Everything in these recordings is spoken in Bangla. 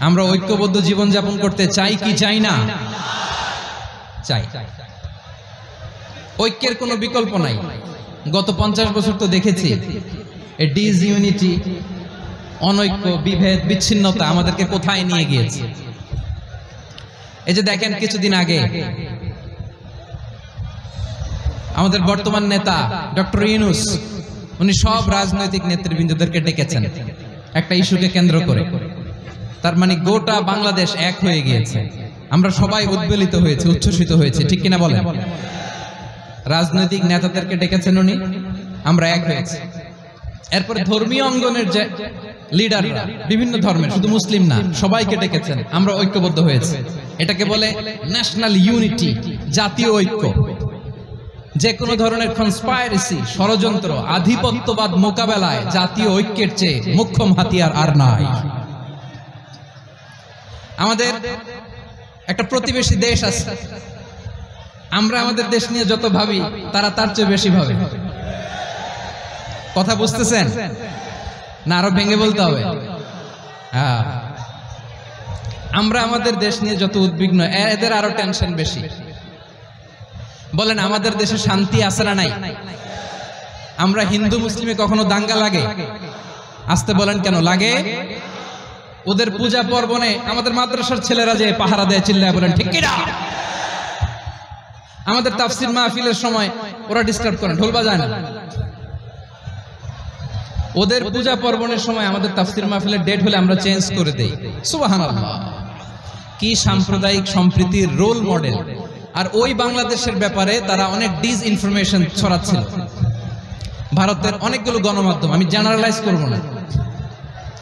আমরা ঐক্যবদ্ধ জীবন যাপন করতে চাই কি চাই না? চাই। ঐক্যের কোনো বিকল্প নাই। গত 50 বছর তো দেখেছি এই ডিসইউনিটি, অনৈক্য, বিভেদ, বিচ্ছিন্নতা আমাদেরকে কোথায় নিয়ে গিয়েছে। এই যে দেখেন কিছুদিন আগে আমাদের বর্তমান নেতা ডক্টর ইউনূস, উনি সব রাজনৈতিক নেতৃবৃন্দদেরকে ডেকেছেন একটা ইস্যুকে কেন্দ্র করে। তার মানে গোটা বাংলাদেশ এক হয়ে গিয়েছে। আমরা সবাই উদ্বেলিত হয়েছে, উচ্ছ্বসিত হয়েছে, ঠিক কিনা বলেন? রাজনৈতিক নেতাদেরকে ডেকেছেন উনি, আমরা এক হয়েছি। এরপরে ধর্মীয় অঙ্গনের যে লিডাররা, বিভিন্ন ধর্মের, শুধু মুসলিম না, সবাইকে ডেকেছেন, আমরা ঐক্যবদ্ধ হয়েছে। এটাকে বলে ন্যাশনাল ইউনিটি, জাতীয় ঐক্য। যে কোনো ধরনের কনস্পাইরেসি, ষড়যন্ত্র, আধিপত্যবাদ মোকাবেলায় জাতীয় ঐক্যের চেয়ে মোক্ষম হাতিয়ার আর নাই। আমাদের একটা প্রতিবেশী দেশ আছে, আমরা আমাদের দেশ নিয়ে যত ভাবি তারা তার চেয়ে বেশি ভাবে। কথা বুঝতেছেন না? আরো ভেঙে বলতে হবে। হ্যাঁ, আমরা আমাদের দেশ নিয়ে যত উদ্বিগ্ন, এদের আরো টেনশন বেশি। বলেন আমাদের দেশে শান্তি আছে না নাই? আমরা হিন্দু মুসলিমে কখনো দাঙ্গা লাগে? আসতে বলেন কেন লাগে? ওদের পূজা পার্বণে আমাদের মাদ্রাসার ছেলেরা যে পাহারা দেয়, চিল্লায় বলেন ঠিক কিনা? আমাদের তাফসীর মাহফিলের সময় ওরা ডিস্টার্ব করেন, ঢোল বাজায় না। ওদের পূজা পার্বণের সময় আমাদের তাফসীর মাহফিলের ডেট হলে আমরা চেঞ্জ করে দেই। সুবহানাল্লাহ, কি সাম্প্রদায়িক সম্প্রীতির রোল মডেল। আর ওই বাংলাদেশের ব্যাপারে তারা অনেক ডিসইনফরমেশন ছড়াচ্ছিল। ভারতের অনেকগুলো গণমাধ্যম, আমি জেনারেলাইজ করব না,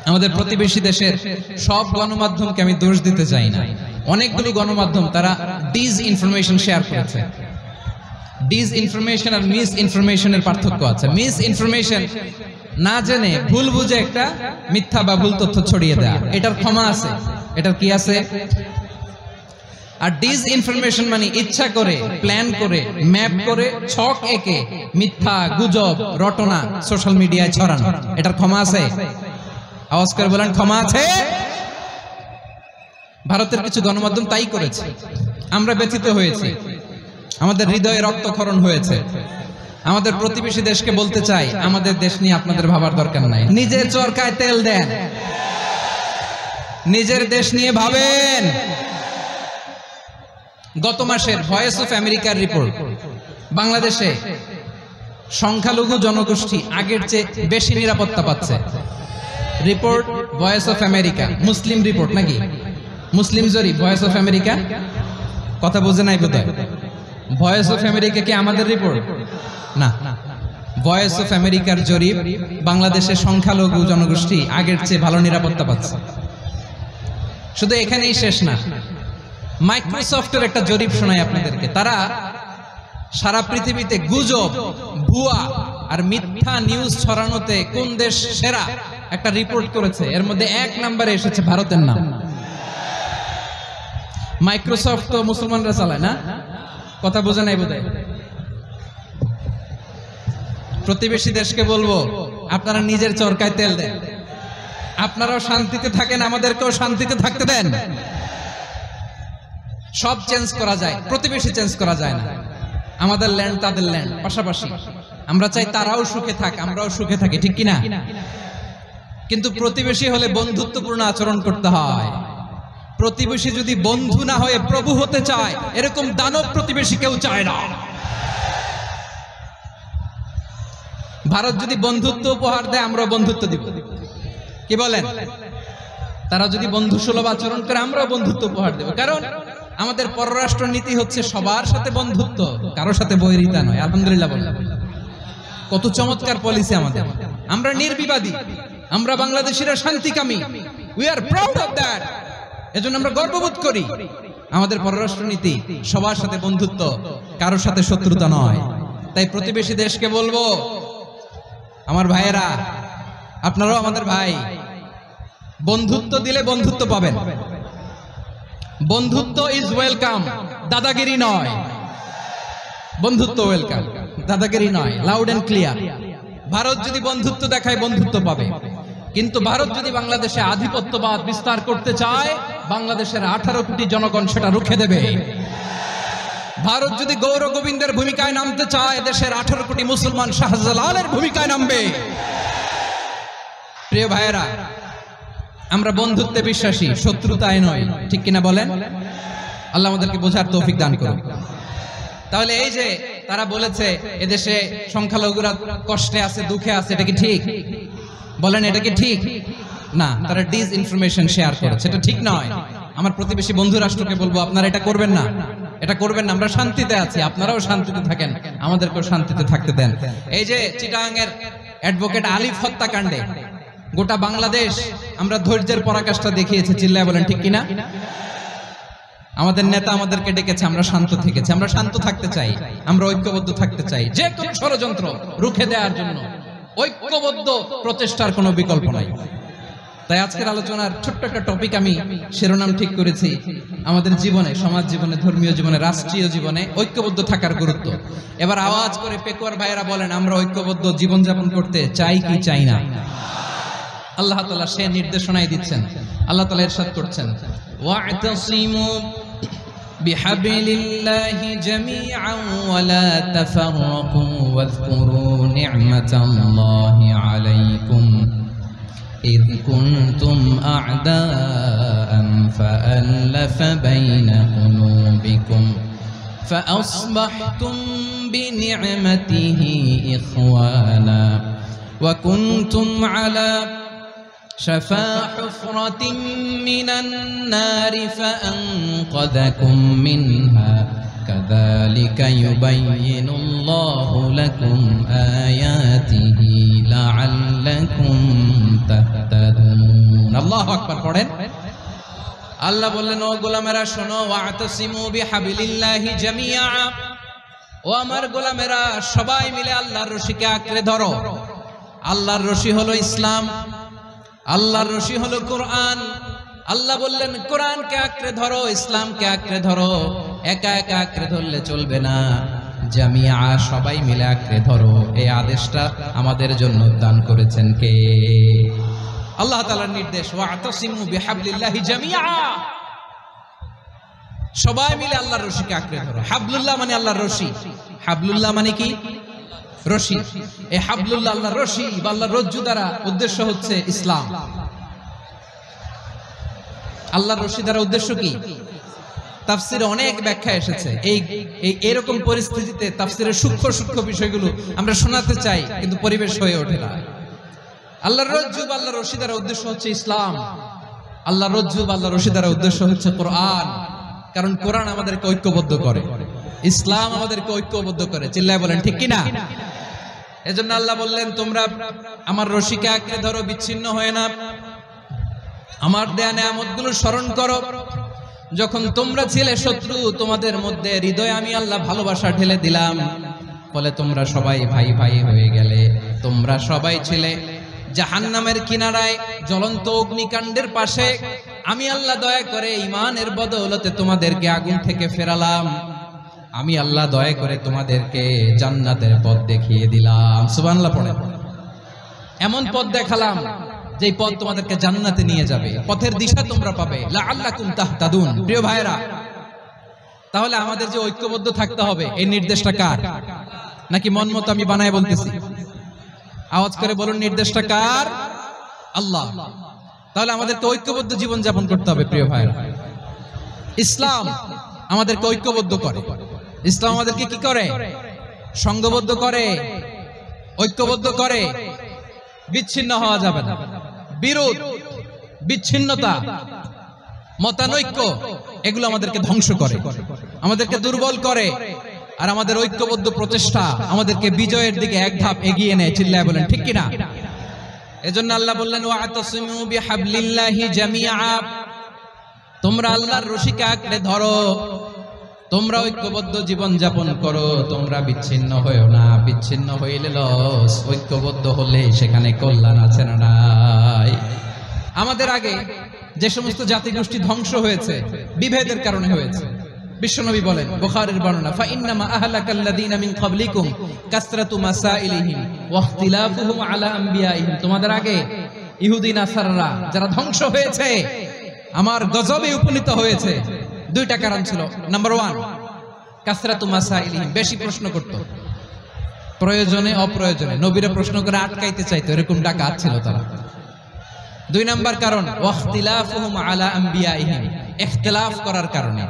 আমাদের প্রতিবেশী দেশের সব গণমাধ্যমকে আমি দোষ দিতে চাই না, অনেকগুলো গণমাধ্যম তারা ডিসইনফরমেশন শেয়ার করেছে। ডিসইনফরমেশন আর মিস ইনফরমেশনের পার্থক্য আছে। মিস ইনফরমেশন না জেনে ভুল বুঝে একটা মিথ্যা বা ভুল তথ্য ছড়িয়ে দেয়া, এটার ক্ষমা আছে, এটার কি আছে? আর ডিসইনফরমেশন মানে ইচ্ছা করে, প্ল্যান করে, ম্যাপ করে, ছক এঁকে মিথ্যা, গুজব, রটনা সোশ্যাল মিডিয়ায় ছড়ানো, এটার ক্ষমা আছে? আওয়াজ করে বলেন ক্ষমা আছে? ভারতের কিছু গণমাধ্যম তাই করেছে, আমরা ব্যথিত হয়েছি, আমাদের হৃদয়ে রক্তক্ষরণ হয়েছে। আমাদের প্রতিবেশী দেশকে বলতে চাই, আমাদের দেশ নিয়ে আপনাদের ভাবার দরকার নাই। নিজের চরকায় তেল দেন, নিজের দেশ নিয়ে ভাবেন। গত মাসের ভয়েস অফ আমেরিকার রিপোর্ট, বাংলাদেশে সংখ্যালঘু জনগোষ্ঠী আগের চেয়ে বেশি নিরাপত্তা পাচ্ছে। Report voice of America, Muslim report নাকি? মুসলিম জরিপ, ভয়েস অফ আমেরিকা। কথা বোঝে নাই বোধহয়। ভয়েস অফ আমেরিকা কি আমাদের রিপোর্ট না? ভয়েস অফ আমেরিকার জরিপ, বাংলাদেশের সংখ্যালঘু জনগোষ্ঠী আগের চেয়ে ভালো নিরাপত্তা পাচ্ছে। শুধু এখানেই শেষ না, মাইক্রোসফটের একটা জরিপ শোনাই আপনাদেরকে। তারা সারা পৃথিবীতে গুজব, ভুয়া আর মিথ্যা নিউজ ছড়ানোতে কোন দেশ সেরা একটা রিপোর্ট করেছে। এর মধ্যে 1 নম্বরে এসেছে ভারতের নাম। মাইক্রোসফট তো মুসলমানরা চালায় না? কথা বোঝে নাই বোধহয়। প্রতিবেশী দেশকে বলবো, আপনারা নিজের চরকায় তেল দেন, আপনারাও শান্তিতে থাকেন, আমাদেরকেও শান্তিতে থাকতে দেন। সব চেঞ্জ করা যায়, প্রতিবেশী চেঞ্জ করা যায় না। আমাদের ল্যান্ড তাদের ল্যান্ড, পাশাপাশি। আমরা চাই তারাও সুখে থাক, আমরাও সুখে থাকি, ঠিক কিনা? কিন্তু প্রতিবেশী হলে বন্ধুত্বপূর্ণ আচরণ করতে হয়। প্রতিবেশী যদি বন্ধু না হয়ে প্রভু হতে চায়, এরকম দানব প্রতিবেশী কেউ চায় না। ভারত যদি বন্ধুত্ব উপহার দেয়, আমরা বন্ধুত্ব দিব। কি বলেন? তারা যদি বন্ধু সুলভ আচরণ করে, আমরাও বন্ধুত্ব উপহার দেব। কারণ আমাদের পররাষ্ট্র নীতি হচ্ছে সবার সাথে বন্ধুত্ব, কারোর সাথে বৈরিতা নয়। আলহামদুলিল্লাহ বলেন, কত চমৎকার পলিসি আমাদের। আমরা নির্বিবাদী, আমরা বাংলাদেশিরা শান্তিকামী। We are proud of that. এজন্য আমরা গর্ববোধ করি। আমাদের পররাষ্ট্র নীতি সবার সাথে বন্ধুত্ব, কারোর সাথে শত্রুতা নয়। তাই প্রতিবেশী দেশকে বলবো, আমার ভাইয়েরা, আপনারাও আমাদের ভাই, বন্ধুত্ব দিলে বন্ধুত্ব পাবেন। বন্ধুত্ব ইজ ওয়েলকাম, দাদাগিরি নয়। বন্ধুত্ব ওয়েলকাম, দাদাগিরি নয়। Loud and clear. ভারত যদি বন্ধুত্ব দেখায়, বন্ধুত্ব পাবে। কিন্তু ভারত যদি বাংলাদেশে আধিপত্যবাদ বিস্তার করতে চায়, বাংলাদেশের 18 কোটি জনগণ সেটা রুখে দেবে। ভারত যদি গৌর গোবিন্দের ভূমিকায় নামতে চায়, দেশের 18 কোটি মুসলমান শাহজালালের ভূমিকায় নামবে। প্রিয় ভাইয়েরা, আমরা বন্ধুত্বে বিশ্বাসী, শত্রুতায় নয়, ঠিক কিনা বলেন? আল্লাহ আমাদেরকে বোঝার তৌফিক দান করুন। তাহলে এই যে তারা বলেছে এদেশে সংখ্যালঘুরা কষ্টে আছে, দুঃখে আছে, এটা কি ঠিক? বলেন, এটা কি ঠিক? না, তারা ডিস ইনফরমেশন শেয়ার করেছে, এটা ঠিক নয়। আমার প্রতিবেশী বন্ধু রাষ্ট্রকে বলবো, আপনারা এটা করবেন না, এটা করবেন না। আমরা শান্তিতে আছি, আপনারাও শান্তিতে থাকেন, আমাদেরকেও শান্তিতে থাকতে দেন। এই যে চিটাগাংয়ের অ্যাডভোকেট আলিফ হত্যাকাণ্ডে গোটা বাংলাদেশ আমরা ধৈর্যের পরাকাষ্ঠা দেখিয়েছে, চিল্লায় বলেন ঠিক কিনা? আমাদের নেতা আমাদেরকে ডেকেছে, আমরা শান্ত থেকেছি। আমরা শান্ত থাকতে চাই, আমরা ঐক্যবদ্ধ থাকতে চাই। যে কোনো ষড়যন্ত্র রুখে দেওয়ার জন্য ঐক্যবদ্ধ প্রচেষ্টার কোনো বিকল্প নাই। তাই আজকের আলোচনার ছোট্ট একটা টপিক আমি শিরোনাম ঠিক করেছি, আমাদের জীবনে, সমাজ জীবনে, ধর্মীয় জীবনে, রাষ্ট্রীয় জীবনে ঐক্যবদ্ধ থাকার গুরুত্ব। এবার আওয়াজ করে পেকুয়ার ভাইয়েরা বলেন, আমরা ঐক্যবদ্ধ জীবনযাপন করতে চাই কি চাই না? আল্লাহ তাআলা সে নির্দেশনাই দিচ্ছেন। আল্লাহ তাআলা ইরশাদ করছেন, ওয়া'তাসিমু বিহাবলিল্লাহি জামিআন ওয়া লা তাফাররাকু ওয়াযকুরু নি'মাতাল্লাহি আলাইকুম إذ كنتم أعداء فألف بين قلوبكم فأصبحتم بنعمته إخوانا وكنتم على شفا حفرة من النار فأنقذكم منها كذلك يبين الله لكم آياته لعلكم تهتدون الله أكبر পড়েন। আল্লাহ বললেন, ও গোলামেরা শোনো, ওয়া'তাসিমু বিহাবলিল্লাহি জামিআ, ও আমার গোলামেরা সবাই মিলে আল্লাহর রশিকে আঁকড়ে ধরো। আল্লাহর রশি হলো ইসলাম, আল্লাহর রশি হলো কোরআন। আল্লাহ বললেন, কোরআনকে আঁকড়ে ধরো, ইসলামকে আঁকড়ে ধরো। একা একা আঁকড়ে ধরলে চলবে না, জামিআ, সবাই মিলে আঁকড়ে ধরো। এই আদেশটা আমাদের জন্য দান করেছেন কে? আল্লাহ তাআলার নির্দেশ, ওয়া'তাসিমু বিহাবলিল্লাহি জামিআ, সবাই মিলে আল্লাহর রশিকে আঁকড়ে ধরো। হাবলুল্লাহ মানে আল্লাহর রশি। হাবলুল্লাহ মানে কি? রশি। এই হাবলুল্লাহ আল্লাহর রশি বা আল্লাহর রজ্জু দ্বারা উদ্দেশ্য হচ্ছে ইসলাম। আল্লাহর রশি দ্বারা উদ্দেশ্য কি? তাফসিরে অনেক ব্যাখ্যা এসেছে। এরকম পরিস্থিতিতে তাফসিরের সূক্ষ্ম সূক্ষ্ম বিষয়গুলো আমরা শোনাতে চাই, কিন্তু পরিবেশ হয়ে ওঠে না। আল্লাহর রজ্জু বা আল্লাহর রশি দ্বারা উদ্দেশ্য হচ্ছে ইসলাম। আল্লাহর রজ্জু বা আল্লাহর রশি দ্বারা উদ্দেশ্য হচ্ছে কোরআন, কারণ কোরআন আমাদেরকে ঐক্যবদ্ধ করে, ইসলাম আমাদেরকে ঐক্যবদ্ধ করে। চিল্লায় বলেন ঠিক কিনা? এজন্য আল্লাহ বললেন, তোমরা আমার রশিকে আঁকড়ে ধরো, বিচ্ছিন্ন হয়ে না। আমার দেয়া নেয়ামতগুলো স্মরণ করো। যখন তোমরা ছিলে শত্রু, তোমাদের মধ্যে হৃদয়ে আমি আল্লাহ ভালোবাসা ঢেলে দিলাম, ফলে তোমরা সবাই ভাই ভাই হয়ে গেলে। তোমরা সবাই ছিলে জাহান্নামের কিনারায়, জ্বলন্ত অগ্নিকাণ্ডের পাশে। আমি আল্লাহ দয়া করে ঈমানের বদৌলতে তোমাদেরকে আগুন থেকে ফেরালাম। আমি আল্লাহ দয়া করে তোমাদেরকে জান্নাতের পথ দেখিয়ে দিলাম। সুবহানাল্লাহ পড়েন। এমন পথ দেখালাম যে পথ তোমাদেরকে জান্নাতে নিয়ে যাবে, পথের দিশা তোমরা পাবে। লাআল্লাকুম তাহতাদুন। প্রিয় ভাইরা, তাহলে আমাদের যে ঐক্যবদ্ধ থাকতে হবে, এই নির্দেশটা কার? নাকি মন মতো আমি বানায় বলতেছি? আওয়াজ করে বলুন, নির্দেশটা কার? আল্লাহ। তাহলে আমাদেরকে ঐক্যবদ্ধ জীবন যাপন করতে হবে। প্রিয় ভাইরা, ইসলাম আমাদেরকে ঐক্যবদ্ধ করে। ইসলাম আমাদেরকে কি করে? সংঘবদ্ধ করে, ঐক্যবদ্ধ করে। বিচ্ছিন্ন হওয়া যাবে না। বিরোধ, বিচ্ছিন্নতা, মতানৈক্য, এগুলো আমাদেরকে ধ্বংস করে, আমাদেরকে দুর্বল করে। আর আমাদের ঐক্যবদ্ধ প্রচেষ্টা আমাদেরকে বিজয়ের দিকে এক ধাপ এগিয়ে নেয়। চিল্লায় বলেন ঠিক কিনা? এজন্য আল্লাহ বললেন, ওয়া'তাসিমু বিহাবলিল্লাহি জামিআ, তোমরা আল্লাহর রশিকে আঁকড়ে ধরো, তোমরা ঐক্যবদ্ধ জীবন যাপন করো, তোমরা বিচ্ছিন্ন হয়েও না। বিচ্ছিন্ন হইলে লস, ঐক্যবদ্ধ হলে সেখানে কল্যাণ আছে না নাই? আমাদের আগে যে সমস্ত জাতিগোষ্ঠী ধ্বংস হয়েছে, বিভেদের কারণে হয়েছে। বিশ্বনবী বলেন, বুখারীর বর্ণনা, ফা ইন্নামা আহলাকাল্লাযীনা মিন ক্বাবলিকুম কাসরাতু মাসাইলিহিম ওয়া ইখতিলাফুহুম আলা আমবিয়াইহিম। তোমাদের আগে ইহুদি নাসারারা যারা ধ্বংস হয়েছে, আমার গজবে উপনীত হয়েছে, দুইটা কারণ ছিল। নাম্বার 1, কাসরাতু মাসাইলিহিম, বেশি প্রশ্ন করত, প্রয়োজনে অপ্রয়োজনে নবীরা প্রশ্ন করে আটকাইতে চাইতো, এরকম ডাকাত ছিল তারা। 2 নাম্বার কারণ ওয়াখতিলাফুহুম আলা আম্বিয়াইহিম, ইখতিলাফ করার কারণে,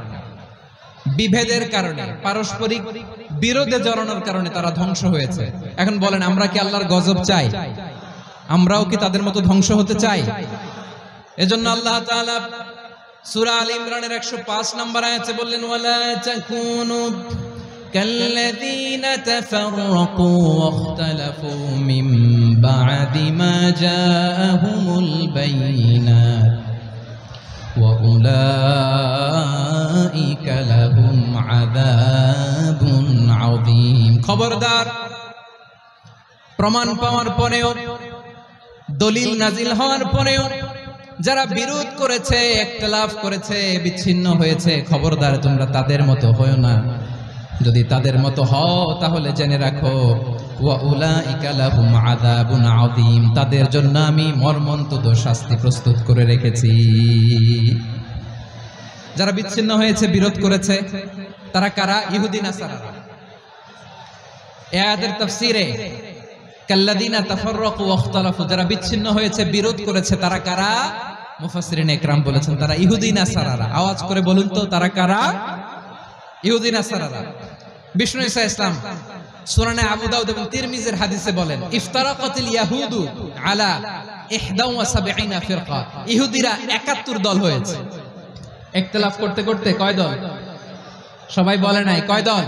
বিভেদের কারণে, পারস্পরিক বিরোধে জড়ানোর কারণে তারা ধ্বংস হয়েছে। এখন বলেন, আমরা কি আল্লাহর গজব চাই? আমরাও কি তাদের মতো ধ্বংস হতে চাই? এজন্য আল্লাহ তাআলা সূরা আল ইমরানের 105 নম্বর আয়াতে বললেন, ওয়ালা তাকুনু কাল্লাযীনা তাফাররাকু ওয়াখতালাফু মিন বা'দি মা জাআহুমুল বাইয়িনাত ওয়া উলাইকা লাহুম আযাবুন আযীম। খবরদার, প্রমাণ পাওয়ার পরেও, দলিল নাজিল হওয়ার পরেও যারা বিরোধ করেছে, ইখতিলাফ করেছে, বিচ্ছিন্ন হয়েছে, খবরদার তোমরা তাদের মতো হয়ো না। যদি তাদের মতো হও তাহলে জেনে রাখো, ওয়া উলাইকা লাহুম আযাবুন আযীম, তাদের জন্য আমি মর্মন্তুদ শাস্তি প্রস্তুত করে রেখেছি। যারা বিচ্ছিন্ন হয়েছে, বিরোধ করেছে, তারা কারা? ইহুদি নাসারারা। এই আয়াতের তাফসীরে কাল্লাযীনা তাফাররাকু ওয়াখতালাফু, যারা বিচ্ছিন্ন হয়েছে, বিরোধ করেছে, তারা কারা? মুফাসসিরিন ইকরাম বলেছেন তারা ইহুদি নাসারারা। আওয়াজ করে বলুন তো, তারা কারা? ইহুদি নাসারারা। বিষ্ণু ঈসা ইসলাম সুনানে আবু দাউদ এবং তিরমিজির হাদিসে বলেন, ইফতারাকাতিল ইয়াহুদু আলা 71 ফিরকা, ইহুদিরা 71 দল হয়েছে। ইখতিলাফ করতে করতে কয় দল? সবাই বলে নাই, কয় দল?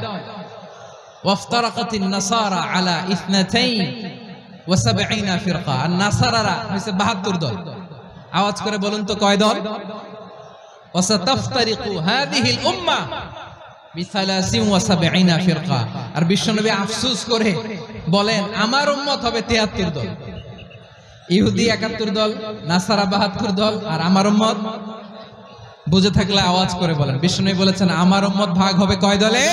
ওয়াফতারাকাতিন নাসারা আলা 72 ফিরকা, আর নাসারারা হইছে 72 দল। আওয়াজ করে বলুন তো, কয় দল? ওয়াসাতাফতারিকু হাদিহিল উম্মাহ বি73 ফিরকা। আর বিশ্বনবী আফসোস করে বলেন, আমার উম্মত হবে 73 দল। ইহুদি 71 দল, নাসারা 72 দল, আর আমার উম্মত, বুঝে থাকলে আওয়াজ করে বলেন। বিশ্বনবী বলেছেন, আমার উম্মত ভাগ হবে কয় দলে?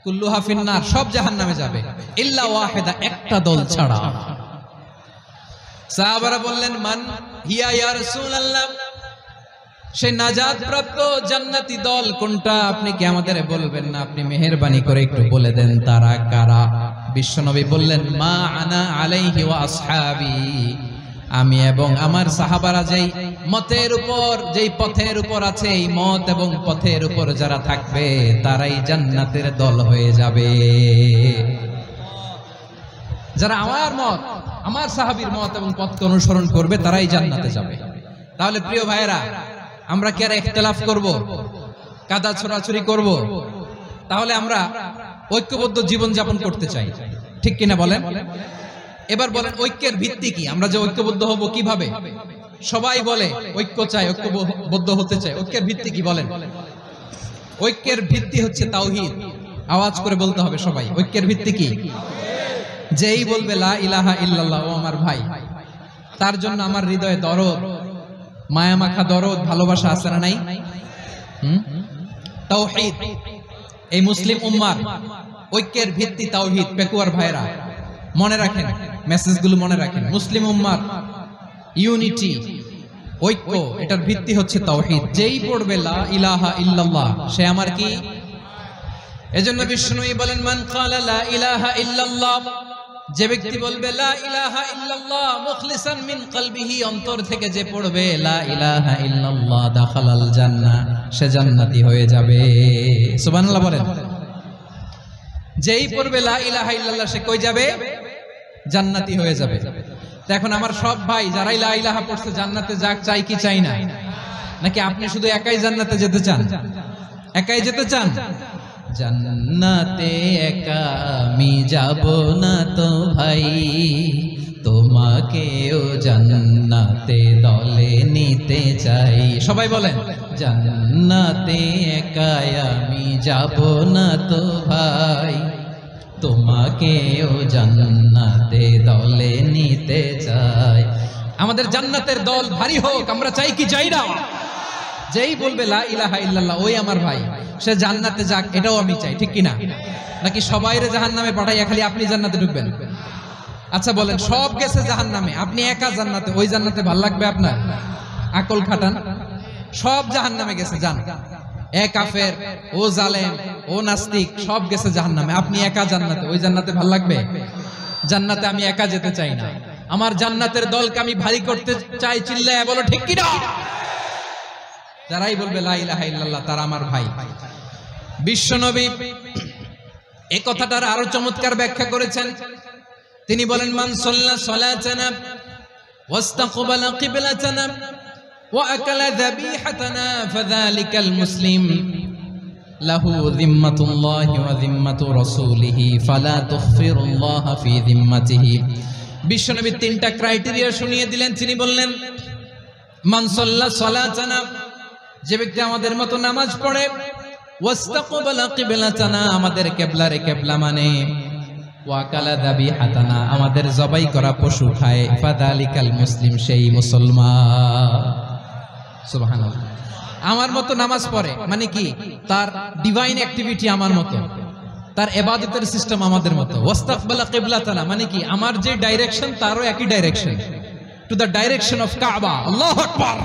কুল্লুহা ফিন্নার, সব জাহান্নামে যাবে, ইল্লা ওয়াহিদা, একটা দল ছাড়া। সাহাবারা বললেন, মান হিয়া ইয়া রাসূলুল্লাহ, সেই নাজাত প্রাপ্ত জান্নাতি দল কোনটা? আপনি কি আমাদের বলবেন না? আপনি মেহেরবানি করে একটু বলে দেন তারা কারা? বিশ্বনবী বললেন, মা আনা আলাইহি ওয়া আসহাবি, আমি এবং আমার সাহাবারা যেই মতের উপর, যেই পথের উপর আছে, এই মত এবং পথের উপর যারা থাকবে তারাই জান্নাতের দল হয়ে যাবে। যারা আমার মত, আমার সাহাবীর মত এবং পথকে অনুসরণ করবে তারাই জান্নাতে যাবে। তাহলে প্রিয় ভাইয়েরা, আমরা কি আর ইখতিলাফ করব, কাদা ছোড়াছুরি করব? তাহলে আমরা ঐক্যবদ্ধ জীবন যাপন করতে চাই, ঠিক কিনা বলেন? এবার বলেন, ঐক্যের ভিত্তি কি? আমরা যে ঐক্যবদ্ধ হব কিভাবে? সবাই বলে ঐক্য চাই, ঐক্যবদ্ধ হতে চাই, ঐক্যের ভিত্তি কি বলেন? ঐক্যের ভিত্তি হচ্ছে তাওহীদ। আওয়াজ করে বলতে হবে সবাই, ঐক্যের ভিত্তি কি? যেই বলবে লা ইলাহা ইল্লাল্লাহ, ও আমার ভাই, তার জন্য আমার হৃদয়ে দরদ, মায়া মাখা দরদ, ভালোবাসা আছে না নাই? তাওহীদ। এই মুসলিম উম্মার ঐক্যের ভিত্তি তাওহীদ। পেকুয়ার ভাইরা মনে রাখেন, মেসেজগুলো মনে রাখেন। মুসলিম উম্মার ইউনিটি, ঐক্য, এটার ভিত্তি হচ্ছে তাওহীদ। যেই পড়বে লা ইলাহা ইল্লাল্লাহ, সে আমার কি? এজন্য বিষ্ণুই বলেন, মান ক্বালা লা ইলাহা ইল্লাল্লাহ, যে ব্যক্তি বলবে লা ইলাহা ইল্লাল্লাহ মুখলিসান মিন কলবিহি, অন্তর থেকে যে পড়বে লা ইলাহা ইল্লাল্লাহ, দাখালাল জান্নাহ, সে জান্নাতি হয়ে যাবে। সুবহানাল্লাহ বলেন। যেই পড়বে লা ইলাহা ইল্লাল্লাহ, সে কই যাবে? জান্নাতি হয়ে যাবে। এখন আমার সব ভাই যারাই লা ইলাহা পড়ছে জান্নাতে যাক, চাই কি চাই না? নাকি আপনি শুধু একাই জান্নাতে যেতে চান? একাই যেতে চান? জান্নাতে একা আমি যাব না তো ভাই, তোমাকেও জান্নাতে দলে নিতে চাই। সবাই বলেন, জান্নাতে একা আমি যাব না তো ভাই, তোমাকেও জান্নাতে দলে নিতে চাই। আমাদের জান্নাতের দল ভারী হোক, আমরা চাই কি চাই না? যেই বলবে লা ইলাহা ইল্লাল্লাহ, ওই আমার ভাই, সে জান্নাতে যাক, এটাও আমি চাই, ঠিক কিনা? নাকি সবাইরে জাহান্নামে পাঠাইয়া খালি আপনি জান্নাতে ঢুকবেন? আচ্ছা বলেন, সব গেছে জাহান্নামে, আপনি একা জান্নাতে, ওই জান্নাতে ভাল লাগবে আপনার? আকল খাটান। সব জাহান্নামে গেছে, যান। এ কাফের, ও জালেম, ও নাস্তিক, সব গেছে জাহান্নামে, আপনি একা জান্নাতে, ওই জান্নাতে ভাল লাগবে? জান্নাতে আমি একা যেতে চাই না, আমার জান্নাতের দলকে আমি ভারী করতে চাই। চিল্লায় বলো ঠিক কি না? যারাই বলবে লা ইলাহা ইল্লাল্লাহ তারা আমার ভাই। বিশ্বনবী এই কথাটার আরো চমৎকার ব্যাখ্যা করেছেন। তিনি বলেন, মান সাল্লা সালাতানা ওয়াস্তাকবালা কিবলাতানা ওয়া আকালা যাবিহাতানা ফাযালিকাল মুসলিম লাহু যিম্মাতুল্লাহি ওয়া যিম্মাতু রাসূলিহি ফালা তুগফিরুল্লাহ ফি যিম্মাতিহি। বিশ্বনবী তিনটা ক্রাইটেরিয়া শুনিয়ে দিলেন। তিনি বললেন, মান সাল্লা সালাতানা, যে ব্যক্তি আমাদের মতো নামাজ পড়ে, ওয়াস্তাকবালা কিবলাতানা, আমাদের কিবলারে কিবলা মানে, ওয়াকালা যাবিহাতানা, আমাদের জবাই করা পশু খায়, ফাযালিকাল মুসলিম, সেই মুসলমান। সুবহানাল্লাহ। আমার মতো নামাজ পড়ে মানে কি? তার ডিভাইন অ্যাক্টিভিটি আমার মতো, তার ইবাদতের সিস্টেম আমাদের মতো। ওয়াস্তাকবালা কিবলাতানা মানে কি? আমার যে ডাইরেকশন তারও একই direction, to the direction of কাবা। আল্লাহু আকবার।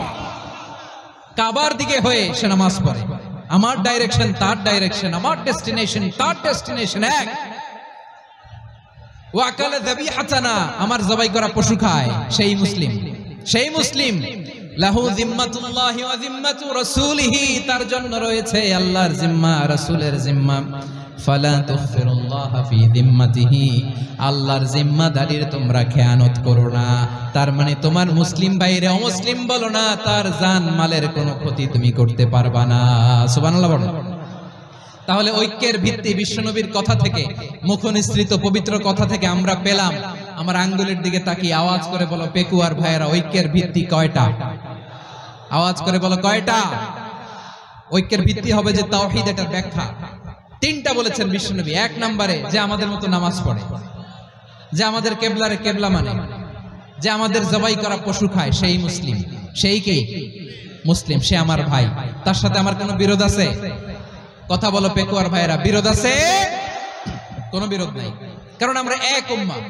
কাবার দিকে হয়ে সে নামাজ পড়ে, আমার ডাইরেকশন তার ডাইরেকশন, আমার ডেস্টিনেশন তার ডেস্টিনেশন এক। ওয়াকালা যাবিহাতানা, আমার জবাই করা পশু খায়, সেই মুসলিম। সেই মুসলিম লাহু যিম্মাতুল্লাহি ওয়া যিম্মাতু রাসূলিহি, তার জন্য রয়েছে আল্লাহর জিম্মা, রাসূলের জিম্মা। ফালা তুগফিরুল্লাহ ফি যিম্মাতিহি, আল্লাহর জিম্মাদারির তোমরা খেয়ানত করো না। তার মানে তোমার মুসলিম বাইরে অমুসলিম বলো না, তার জান মালের কোনো ক্ষতি তুমি করতে পারবা না। সুবহানাল্লাহ বলো। তাহলে ঐক্যের ভিত্তি বিশ্বনবীর কথা থেকে, মুখনিসৃত পবিত্র কথা থেকে আমরা পেলাম। আমার আঙ্গুলের দিকে তাকিয়ে আওয়াজ করে বলো পেকুয়ার ভাইয়েরা, ঐক্যের ভিত্তি কয়টা? আওয়াজ করে বলো কয়টা? ঐক্যের ভিত্তি হবে যে তাওহীদ, এটার ব্যাখ্যা তিনটা বলেছেন বিশ্বনবী। এক নম্বরে, যে আমাদের মতো নামাজ পড়ে, যে আমাদের কেবলারে কেবলা মানে, যে আমাদের জবাই করা পশু খায়, সেই মুসলিম। সেই কি মুসলিম? সে আমার ভাই। তার সাথে আমার কোনো বিরোধ আছে? কথা বলো পেকুয়ার ভাইয়েরা, বিরোধ আছে? কোনো বিরোধ নাই, কারণ আমরা এক উম্মাহ।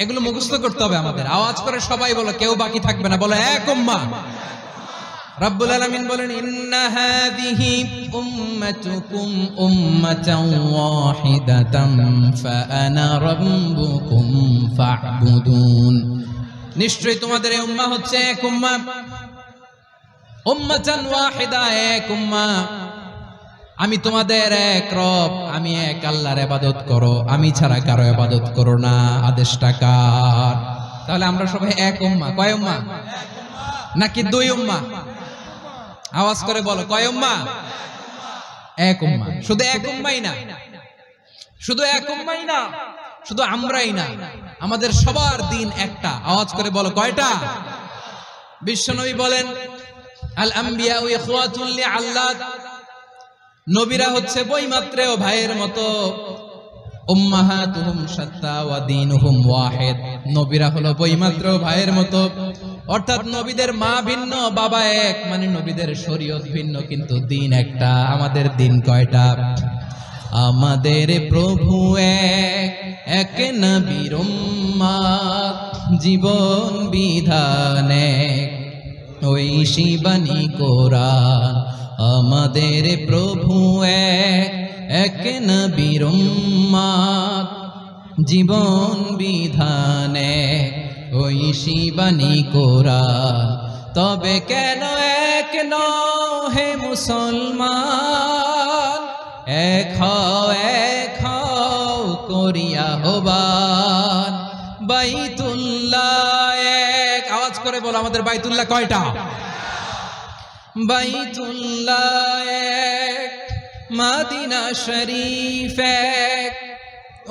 এগুলো মুখস্থ করতে হবে আমাদের। আওয়াজ করে সবাই বলো, কেউ বাকি থাকবে না, বলো এক উম্মাহ। রব্বুল আলামিন বলেন, ইন্না হাযিহি উম্মাতুকুম উম্মাতান ওয়াহিদাতান ফাআনা রাব্বুকুম ফা'বুদুন। নিশ্চয়ই তোমাদের এই উম্মাহ হচ্ছে এক উম্মাহ, উম্মাতান ওয়াহিদা, এক উম্মাহ। আমি তোমাদের এক রব, আমি এক আল্লাহর ইবাদত করো, আমি ছাড়া কারো ইবাদত করো না। আদেশটা কার? তাহলে আমরা সবাই এক উম্মাহ। কয় উম্মাহ? নাকি দুই উম্মাহ? আওয়াজ করে বলো, কয় উম্মাহ? এক উম্মাহ। শুধু এক উম্মাহই না, শুধু এক উম্মাহই না, শুধু আমরাই না, আমাদের সবার দিন একটা। আওয়াজ করে বলো কয়টা? বিশ্বনবী বলেন, আল আম্বিয়া ইখওয়াতুল লিআল্লাত, নবীরা হচ্ছে বৈমাত্রেয় ভাইয়ের মতো। উম্মাহাতুহুম শাত্তা ওয়া দীনুহুম ওয়াহিদ, নবীরা হলো বৈমাত্রেয় ভাইয়ের মতো। অর্থাৎ নবীদের মা ভিন্ন, বাবা এক, মানে নবীদের শরীয়ত ভিন্ন, কিন্তু দিন একটা। আমাদের দিন কয়টা? আমাদের প্রভু এক, এক নবীর উম্মত, জীবন বিধান এক, ওই শিবানী কোরআন। আমাদের প্রভু এক, এক নবীর উম্মত, জীবন বিধান এক, ওই শিবানী কোরআন। তবে কেন এক নও হে মুসলমান, এক হও করিয়া হবান। বাইতুল্লাহ এক, আওয়াজ করে বলো আমাদের বাইতুল্লাহ কয়টা? বাইতুল্লাহ এক, মদিনা শরীফ এক,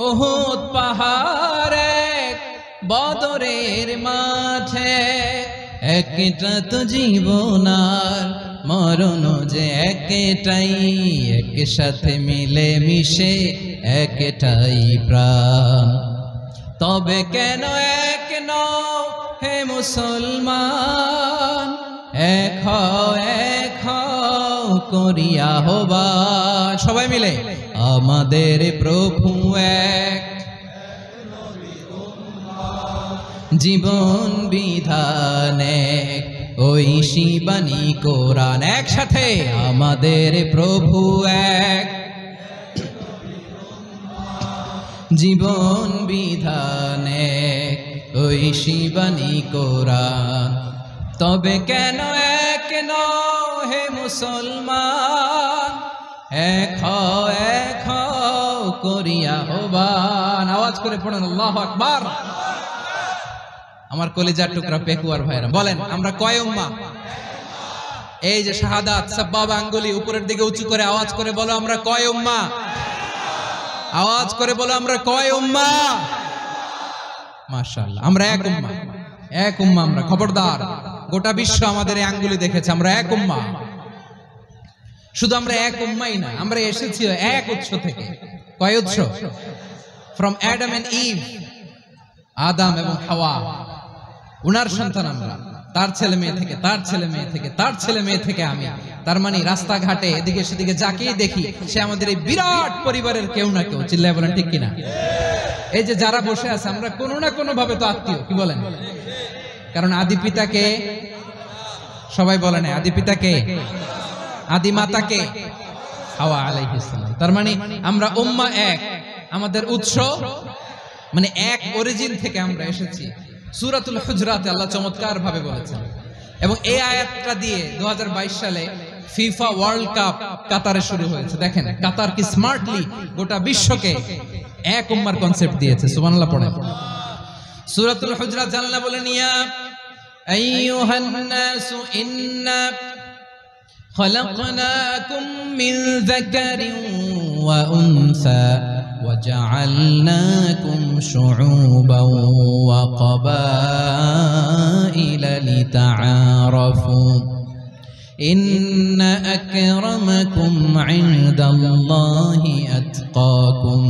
উহুদ পাহাড় এক, বদরের মাঠে। একটা তো জীবন আর মরণ যে একটাই, একসাথে মিলে মিশে একটাই প্রাণ। তবে কেন এক নও হে মুসলমান, এক হও করিয়া হবান। সবাই মিলে, আমাদের প্রভু এক, জীবন বিধানে ঐশী বাণী কোরআন। একসাথে আমাদের প্রভু এক, জীবন বিধানে ঐশী বাণী কোরআন। তবে কেন এক নও হে মুসলমান, এক হও করিয়া আহ্বান। আওয়াজ করে পড়েন আল্লাহু আকবার। আমার কলিজার টুকরা পেকুয়ার ভাইরা বলেন, আমরা কয় উম্মাহ? এই যে শাহাদাত সাব্বাবা আঙ্গুলি উপরের দিকে উঁচু করে আওয়াজ করে বলো, আমরা কয় উম্মাহ? আওয়াজ করে বলো, আমরা কয় উম্মাহ? মাশাআল্লাহ, আমরা এক উম্মাহ, এক উম্মাহ আমরা। খবরদার, গোটা বিশ্ব আমাদের এই আঙ্গুলি দেখেছে, আমরা এক উম্মাহ। শুধু আমরা এক উম্মাই না, আমরা এসেছি এক উৎস থেকে। কয় উৎস? ফ্রম অ্যাডাম এন্ড ইভ, আদম এবং হাওয়া, উনার সন্তান আমরা। তার ছেলে মেয়ে থেকে, তার ছেলে মেয়ে থেকে, তার ছেলে মেয়ে থেকে আমি। তার মানে রাস্তাঘাটে এদিকে সেদিকে যাকেই দেখি সে আমাদের এই বিরাট পরিবারের কেউ না কেউ। চিল্লায় বলেন ঠিক কিনা? এই যে যারা বসে আছে, আমরা কোনো না কোনো ভাবে তো আত্মীয়, কি বলেন? কারণ আদি পিতাকে সবাই বলে না, আদি পিতাকে, আদি মাতাকে হাওয়া আলাইহিস সালাম। তার মানে আমরা উম্মাহ এক, আমাদের উৎস মানে এক অরিজিন থেকে আমরা এসেছি। সূরাতুল হুজরাতে আল্লাহ চমৎকার ভাবে বলেছেন, এবং এই আয়াতটা দিয়ে 2022 সালে ফিফা ওয়ার্ল্ড কাপ কাতারে শুরু হয়েছে। দেখেন কাতার কি স্মার্টলি গোটা বিশ্বকে এক উম্মার কনসেপ্ট দিয়েছে। সুবহানাল্লাহ পড়েন। সূরাতুল হুজরাত আল্লাহ বলেন, ইয়া আইয়ুহান নাসু ইন্না খলাকনাকুম মিন যাকারিন ওয়া উনসা وجعلناكم شعوبا وقبائل لتعارفوا إن أكرمكم عند الله أتقاكم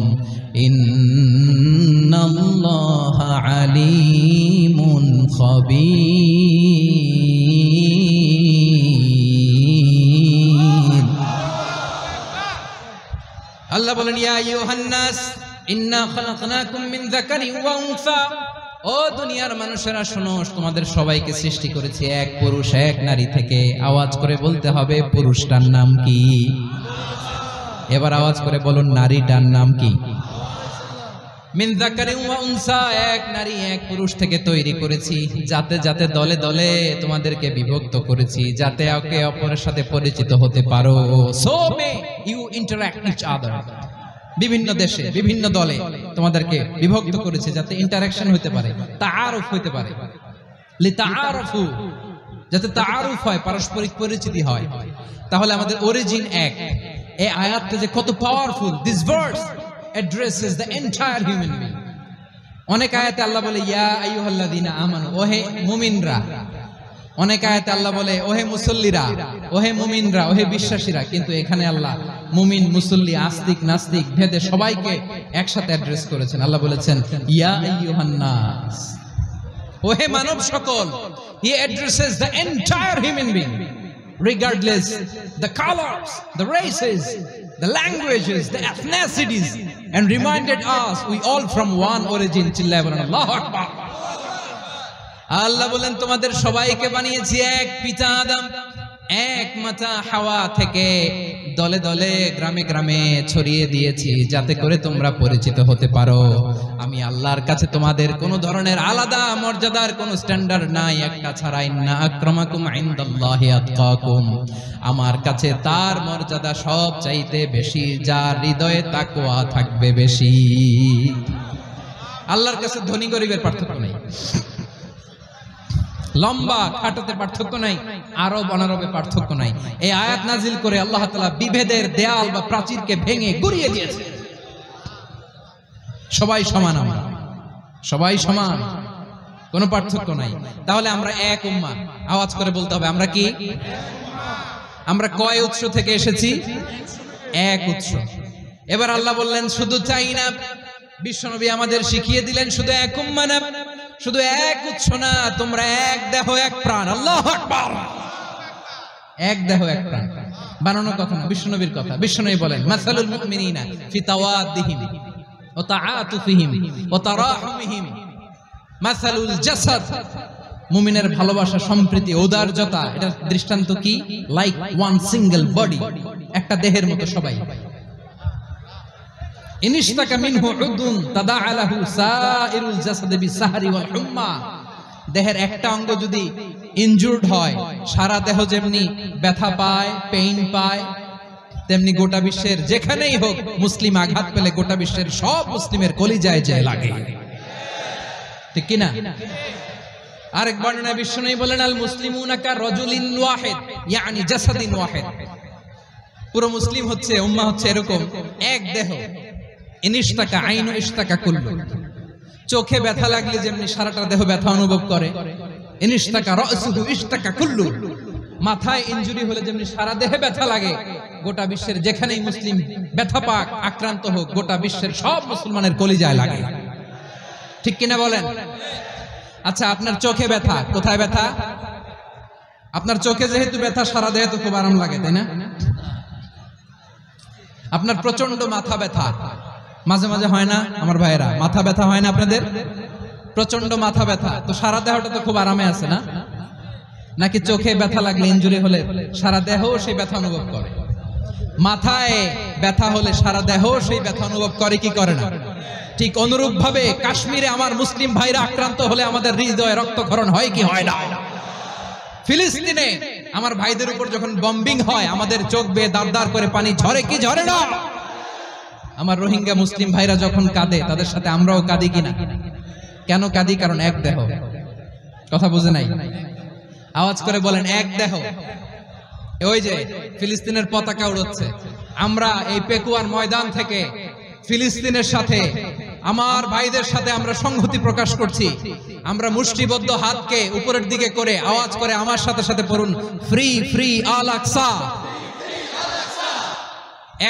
إن الله عليم خبير। আল্লাহ বলেন, ইয়া আইয়ুহান নাস ইন্না খালাকনাকুম মিন যাকারিন ওয়া উনসা, ও দুনিয়ার মানুষেরা শোনো, তোমাদের সবাইকে সৃষ্টি করেছি এক পুরুষ এক নারী থেকে। আওয়াজ করে বলতে হবে, পুরুষটার নাম কি? এবার আওয়াজ করে বলুন, নারীটার নাম কি? মিন যাকারিন ওয়া উনসা, এক নারী এক পুরুষ থেকে তৈরি করেছি। যাতে যাতে দলে দলে তোমাদেরকে বিভক্ত করেছি, যাতে একে অপরের সাথে পরিচিত হতে পারো। So may you interact each other. বিভিন্ন দেশে বিভিন্ন দলে তোমাদেরকে বিভক্ত করেছে যাতে ইন্টারঅ্যাকশন হতে পারে, তাআরুফ হতে পারে। লিতাআরফু, যাতে তাআরুফ হয়, পারস্পরিক পরিচিতি হয়। তাহলে আমাদের অরিজিন এক। এই আয়াতটা যে কত powerful! This verse addresses the entire human being. অনেক আয়াতে আল্লাহ বলে ইয়া আইয়ুহাল্লাযীনা আমানু, ওহে মুমিনরা। অনেক আয়াতে আল্লাহ বলে ওহে মুসল্লিরা, ওহে মুমিনরা, ওহে বিশ্বাসীরা। কিন্তু এখানে আল্লাহ মুমিন, মুসল্লি, আস্তিক, নাস্তিক ভেদে সবাইকে একসাথে অ্যাড্রেস করেছেন। আল্লাহ বলেছেন ইয়া আইয়ুহান নাস, ওহে মানব সকল। He addresses the entire human being, regardless the colors, the races, the languages, the ethnicities, and reminded us we all from one origin. চিল্লায় বলেন আল্লাহু আকবার। আল্লাহ বলেন তোমাদের সবাইকে বানিয়েছি এক পিতা আদম, এক মাতা হাওয়া থেকে। দলে দলে গ্রামে গ্রামে ছড়িয়ে দিয়েছি যাতে করে তোমরা পরিচিত হতে পারো। আমি আল্লাহর কাছে তোমাদের কোনো ধরনের আলাদা মর্যাদার কোনো স্ট্যান্ডার্ড নাই, একটা ছাড়া। ইন্না আকরামাকুম ইনদাল্লাহি আতকাকুম, আমার কাছে তার মর্যাদা সব চাইতে বেশি, যার হৃদয়ে তাকওয়া থাকবে বেশি। আল্লাহর কাছে ধনী গরিবের পার্থক্য নেই, লম্বা খাটোতে পার্থক্য নাই, আরব অনারবে পার্থক্য নাই। এই আয়াত নাজিল করে আল্লাহ তাআলা বিভেদের দেয়াল বা প্রাচীরকে ভেঙে গুড়িয়ে দিয়েছে। সবাই সমান, আমরা সবাই সমান, কোনো পার্থক্য নাই। তাহলে আমরা এক উম্মাহ। আওয়াজ করে বলতে হবে, আমরা কি? আমরা কয় উৎস থেকে এসেছি? এক উৎস। এবার আল্লাহ বললেন শুধু চাই না, বিশ্বনবী আমাদের শিখিয়ে দিলেন শুধু এক উম্মাহ না, শুধু এক উৎস না, তোমরা এক দেহ এক প্রাণ। আল্লাহু আকবার। এক দেহ এক প্রাণ বানানোর কথা না, বিশ্বনবীর কথা। বিশ্বনবী বলেন মাসালুল মুমিনিনা ফি তাওয়াদ্দিহিম ওয়া তাআতুফিহিম ওয়া তারাহুমিহিম মাসালুল জাসাদ, মুমিনের ভালোবাসা, সম্প্রীতি, ঔদার্যতা, এটা দৃষ্টান্ত কি? লাইক ওয়ান সিঙ্গেল বডি, একটা দেহের মতো সবাই। ইনিশতাকা মিনহু উদুন তাদাআ লাহু সাইরুল জাসাদি বিসাহরি ওয়াল হুম্মা, দেহের একটা অঙ্গ যদি ইনজুরড হয়, সারা দেহ যেমনি ব্যথা পায়, পেইন পায়, তেমনি গোটা বিশ্বের যেখানেই হোক মুসলিম আঘাত পেলে গোটা বিশ্বের সব মুসলিমের কলিজায় যায় লাগে, ঠিক কি না? আরেক বর্ণনায় বিশ্বনবী বলেন, আল মুসলিমুনা কা রাজুলিন ওয়াহিদ ইয়ানি জাসাদিন ওয়াহিদ, পুরো মুসলিম হচ্ছে, উম্মাহ হচ্ছে এরকম এক দেহ। ইনিশতাকা আইনু ইশতাকা কুল্লু, চোখে ব্যথা লাগলে যেমনি সারাটা দেহ ব্যথা অনুভব করে, ইনিশতাকা রাসুহু ইশতাকা কুল্লু, মাথায় ইনজুরি হলে যেমনি সারা দেহে ব্যথা লাগে, গোটা বিশ্বের যেখানেই মুসলিম ব্যথা পাক, আক্রান্ত হোক, গোটা বিশ্বের সব মুসলমানের কলিজায় লাগে, ঠিক কিনা বলেন? আচ্ছা, আপনার চোখে ব্যথা, কোথায় ব্যথা? আপনার চোখে যেহেতু ব্যথা, সারা দেহে তো খুব আরাম লাগে, তাই না? আপনার প্রচন্ড মাথা ব্যথা মাঝে মাঝে হয় না আমার ভাইয়েরা? মাথা ব্যথা হয় না আপনাদের? প্রচন্ড মাথা ব্যথা, তো সারা দেহটা তো খুব আরামে আছে না? নাকি চোখে ব্যথা লাগলে, ইনজুরি হলে সারা দেহ সেই ব্যথা অনুভব করে? মাথায় ব্যথা হলে সারা দেহ সেই ব্যথা অনুভব করে কি করে না? ঠিক অনুরূপ ভাবে কাশ্মীরে আমার মুসলিম ভাইরা আক্রান্ত হলে আমাদের হৃদয়ে রক্তক্ষরণ হয় কি হয় না? ফিলিস্তিনে আমার ভাইদের উপর যখন বম্বিং হয়, আমাদের চোখ বেয়ে দাঁড় দাঁড় করে পানি ঝরে কি ঝরে না? আমার রোহিঙ্গা মুসলিম ভাইরা যখন কাঁদে, তাদের সাথে আমরাও কাঁদি কিনা? কেন কাঁদি? কারণ এক দেহ। কথা বুঝে নাই? আওয়াজ করে বলেন, এক দেহ। ওই যে ফিলিস্তিনের পতাকা উড়ছে, আমরা এই পেকুয়ার ময়দান থেকে ফিলিস্তিনের সাথে, আমার ভাইদের সাথে আমরা সংহতি প্রকাশ করছি। আমরা মুষ্টিবদ্ধ হাতকে উপরের দিকে করে আওয়াজ করে আমার সাথে সাথে পড়ুন, ফ্রি ফ্রি আল আকসা।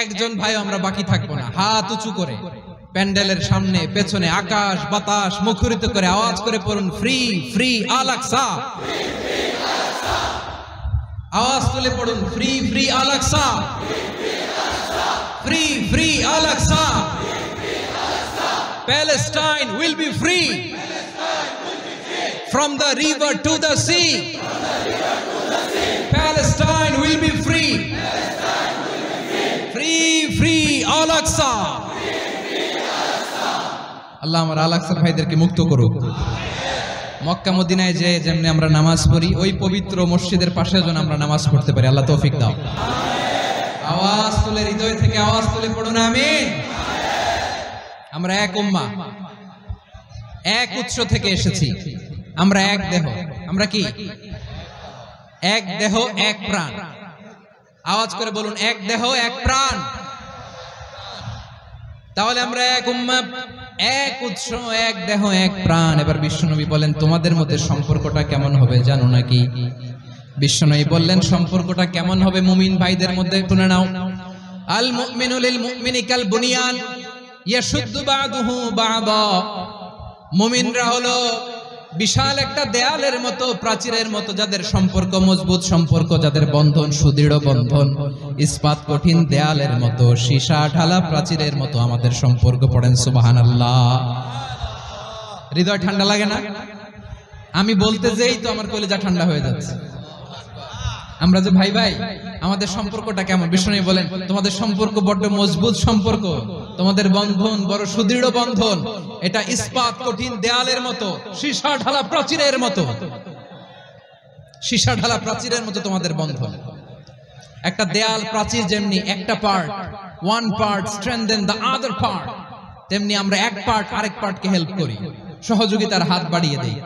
একজন ভাই আমরা বাকি থাকবো না, হাত উঁচু করে প্যান্ডেলের সামনে পেছনে আকাশ বাতাস মুখরিত করে আওয়াজ করে পড়ুন, ফ্রি ফ্রি আল আকসা। আওয়াজ তুলে পড়ুন, free free Al Aqsa, free free Al Aqsa. Palestine will be free from the river to the sea. Palestine will be free. Free free Al Aqsa. আল্লাহ আমার আল আকসার ভাইদেরকে মুক্ত করুক। মক্কা মদিনায় যে যেমনি আমরা নামাজ পড়ি, ওই পবিত্র মসজিদের পাশে যেন আমরা নামাজ পড়তে পারি, আল্লাহ তৌফিক দাও। আওয়াজ তুলে, হৃদয় থেকে আওয়াজ তুলে পড়ুন আমিন। আমরা এক উম্মাহ, এক উৎস থেকে এসেছি, আমরা এক দেহ। আমরা কি? এক দেহ এক প্রাণ। আওয়াজ করে বলুন, এক দেহ এক প্রাণ। তাহলে আমরা এক উম্মাহ, এক উৎস, এক দেহ এক প্রাণ। এবার বিশ্বনবী বলেন, তোমাদের মধ্যে সম্পর্কটা কেমন হবে জানো নাকি? বিশ্বনবী বললেন, সম্পর্কটা কেমন হবে মুমিন ভাইদের মধ্যে? শুনে নাও, আল মুমিনু লিল মুমিনি কাল বুনিয়ান ইয়াশুদ্দু বা'দুহু বা'দা। মুমিনরা হলো বিশাল একটা দেয়ালের মতো, প্রাচীরের মতো, যাদের সম্পর্ক মজবুত সম্পর্ক, যাদের বন্ধন সুদৃঢ় বন্ধন, ইস্পাত কঠিন দেয়ালের মতো, সীসা ঢালা প্রাচীরের মতো আমাদের সম্পর্ক। পড়েন সুবহানাল্লাহ। হৃদয় ঠান্ডা লাগে না? আমি বলতে যেই তো আমার কলিজা ঠান্ডা হয়ে যাচ্ছে। আমরা যে ভাই ভাই, আমাদের সম্পর্কটা কেমন? বিষ্ণু বলেন, তোমাদের সম্পর্ক বড্ড মজবুত সম্পর্ক, তোমাদের বন্ধন বড় সুদৃঢ় বন্ধন, এটা ইস্পাত কঠিন দেয়ালের মতো, সীসা ঢালা প্রাচীরের মতো, সীসা ঢালা প্রাচীরের মতো তোমাদের বন্ধন। একটা দেয়াল প্রাচীর যেমনি একটা part, one part strengthen the other part, তেমনি আমরা এক পার্ট আরেক পার্টকে হেল্প করি, সহযোগিতার হাত বাড়িয়ে দেই।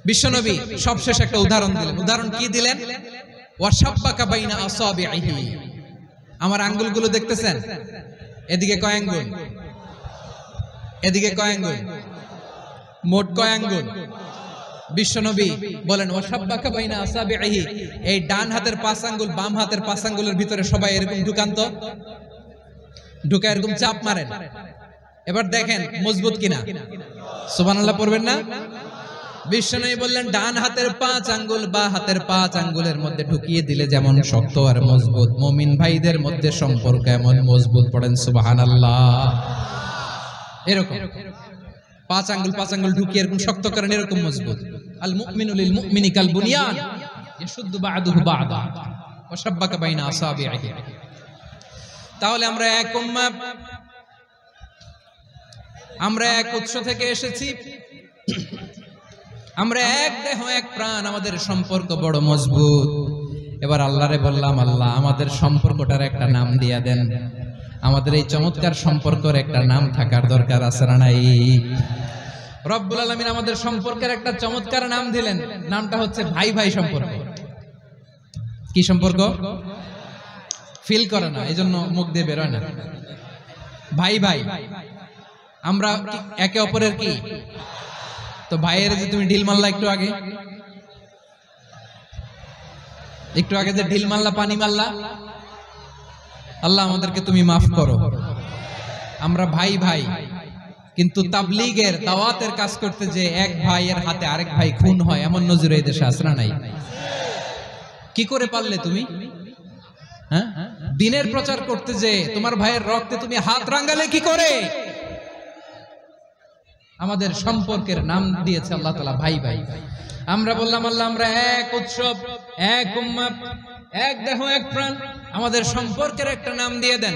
বিশ্বনবী সবশেষ একটা উদাহরণ দিলেন। উদাহরণ কি দিলেন? ওয়াশাব্বাকা বাইনা আসাবিহি। আমার আঙ্গুলগুলো দেখতেছেন? এদিকে কয় আঙ্গুল, এদিকে কয় আঙ্গুল, মোট কয় আঙ্গুল? বিশ্বনবী বলেন, ওয়াশাব্বাকা বাইনা আসাবিহি। এই ডান হাতের 5 আঙ্গুল বাম হাতের 5 আঙ্গুলের ভিতরে সবাই এরকম ঢুকান তো, ঢুকা এরকম চাপ মারেন। এবার দেখেন মজবুত কিনা। সুবহানাল্লাহ পড়বেন না? বিশ্বনবী বললেন, ডান হাতের 5 আঙ্গুল বা হাতের 5 আঙ্গুলের মধ্যে ঢুকিয়ে দিলে যেমন শক্ত আর মজবুত, মুমিন ভাইদের মধ্যে সম্পর্ক এমন মজবুত। পড়েন সুবহানাল্লাহ। এরকম পাঁচ আঙ্গুল ঢুকিয়ে এরকম শক্ত করেন, এরকম মজবুত। আল মুমিনু লিল মুমিনি কাল বুনিয়ান ইয়াশুদ্দু বা'দুহু বা'দা ওয়া শাব্বাকা বাইনা আসাবিহি। তাহলে আমরা এক উম্মাহ, আমরা এক উৎস থেকে এসেছি, আমরা এক দেহ এক প্রাণ, আমাদের সম্পর্ক বড় মজবুত। এবার আল্লাহরে বললাম, আল্লাহ আমাদের সম্পর্কটার একটা নাম দিয়া দেন। আমাদের এই চমৎকার সম্পর্কের একটা নাম থাকার দরকার আছে না নাই? রব্বুল আলামিন আমাদের সম্পর্কের একটা চমৎকার নাম দিলেন, নামটা হচ্ছে ভাই ভাই সম্পর্ক। কি সম্পর্ক? ফিল করে না, এই জন্য মুখ দিয়ে বেরোয় না। ভাই ভাই, আমরা একে অপরের কি? তো ভাইয়ের যে তুমি ঢিল মারলা একটু আগে যে ঢিল মারলা, পানি মারলা, আল্লাহ আমাদেরকে তুমি মাফ করো। আমরা ভাই ভাই, কিন্তু তাবলীগের দাওয়াতের কাজ করতে যে এক ভাইয়ের হাতে আরেক ভাই খুন হয়, এমন নজির এই দেশে আছে না নাই? কি করে পারলে তুমি? হ্যাঁ, দিনের প্রচার করতে যে তোমার ভাইয়ের রক্তে তুমি হাত রাঙ্গালে কি করে? আমাদের সম্পর্কের নাম দিয়েছে আল্লাহ তাআলা ভাই ভাই। আমরা বললাম, আল্লাহ আমরা এক উৎসব, এক উম্মাহ, এক দেহ এক প্রাণ, আমাদের সম্পর্কের একটা নাম দিয়ে দেন।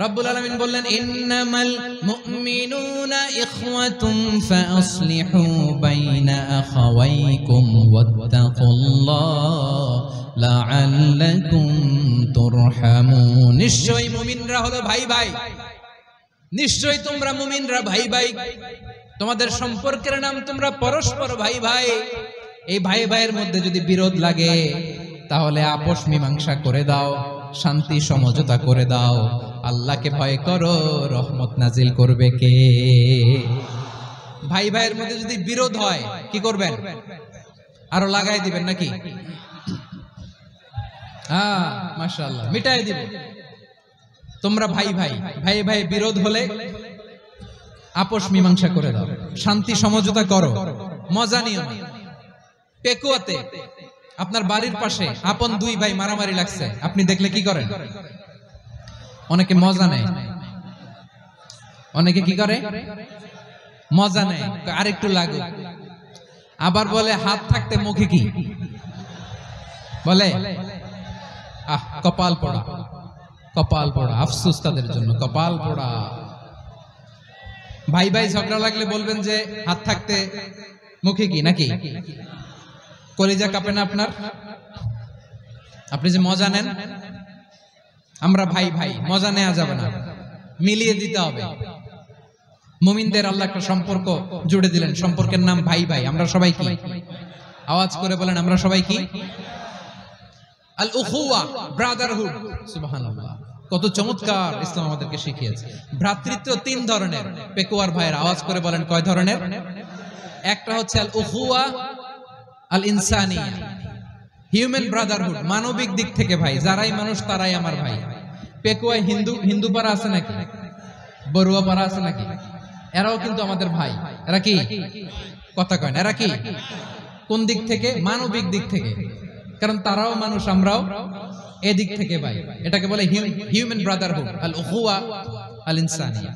রব্বুল আলামিন বললেন, ইন্নামাল মুমিনুনা ইখওয়াতুন ফাসলিহু বাইনা আখাওয়াইকুম ওয়াত্তাকুল্লাহ লাআল্লাকুম তুরহামুন। নিশ্চয়ই মুমিনরা হলো ভাই ভাই, নিশ্চয়ই তোমরা মুমিনরা ভাই ভাই, তোমাদের সম্পর্কের নাম তোমরা পরস্পর ভাই ভাই। এই ভাই ভাইয়ের মধ্যে যদি বিরোধ লাগে তাহলে আপোষ মীমাংসা করে দাও, শান্তি সমঝোতা করে দাও। আল্লাহকে ভয় করো, রহমত নাজিল করবে কে? ভাই ভাইয়ের মধ্যে যদি বিরোধ হয় কি করবেন? আরো লাগাই দিবেন নাকি? হ্যাঁ, মাশাআল্লাহ, মিটাই দিব। তোমরা ভাই ভাই, ভাই ভাই বিরোধ হলে আপোষ মীমাংসা করে দাও, শান্তি সমঝোতা করো, মজা নিও না। পেকুয়াতে আপনার বাড়ির পাশে আপন দুই ভাই মারামারি লাগছে, আপনি দেখলে কি করেন? অনেকে মজা নেয়, অনেকে কি করে? মজা নেয়, আরেকটু লাগুক। আবার বলে হাত থাকতে মুখে কি বলে? কপাল পোড়া, কপাল পোড়া। আফসোস তাদের জন্য, কপাল পোড়া। ভাই ভাই ঝগড়া লাগলে বলবেন যে হাত থাকতে মুখে কি, নাকি? কলিজা কাঁপে না আপনার? আপনি যে মজা নেন, আমরা ভাই ভাই, মজা নেওয়া যাবে না, মিলিয়ে দিতে হবে। মুমিনদের আল্লাহ একটা সম্পর্ক জুড়ে দিলেন, সম্পর্কের নাম ভাই ভাই। আমরা সবাই কি? আওয়াজ করে বলেন, আমরা সবাই কি? আল উখুয়া, ব্রাদারহুড। সুবহানাল্লাহ, কত চমৎকার ইসলাম আমাদেরকে শিখিয়েছে। ভ্রাতৃত্ব তিন ধরনের। পেকুয়ার ভাইয়ের আওয়াজ করে বলেন, কয় ধরনের? একটা হচ্ছে আল উখুয়া আল ইনসানিয়া, হিউম্যান ব্রাদারহুড, মানবিক দিক থেকে ভাই, যারাই মানুষ তারাই আমার ভাই। পেকুয়ায় হিন্দু পাড়া আছে নাকি? বড়ুয়া পাড়া আছে নাকি? এরাও কিন্তু আমাদের ভাই। এরা কি? কথা কয় না, এরা কি? কোন দিক থেকে? মানবিক দিক থেকে, কারণ তারাও মানুষ, আমরাও এদিক থেকে ভাই। এটাকে বলে হিউম্যান ব্রাদারহুড, আল উখুয়া আল ইনসানিয়া।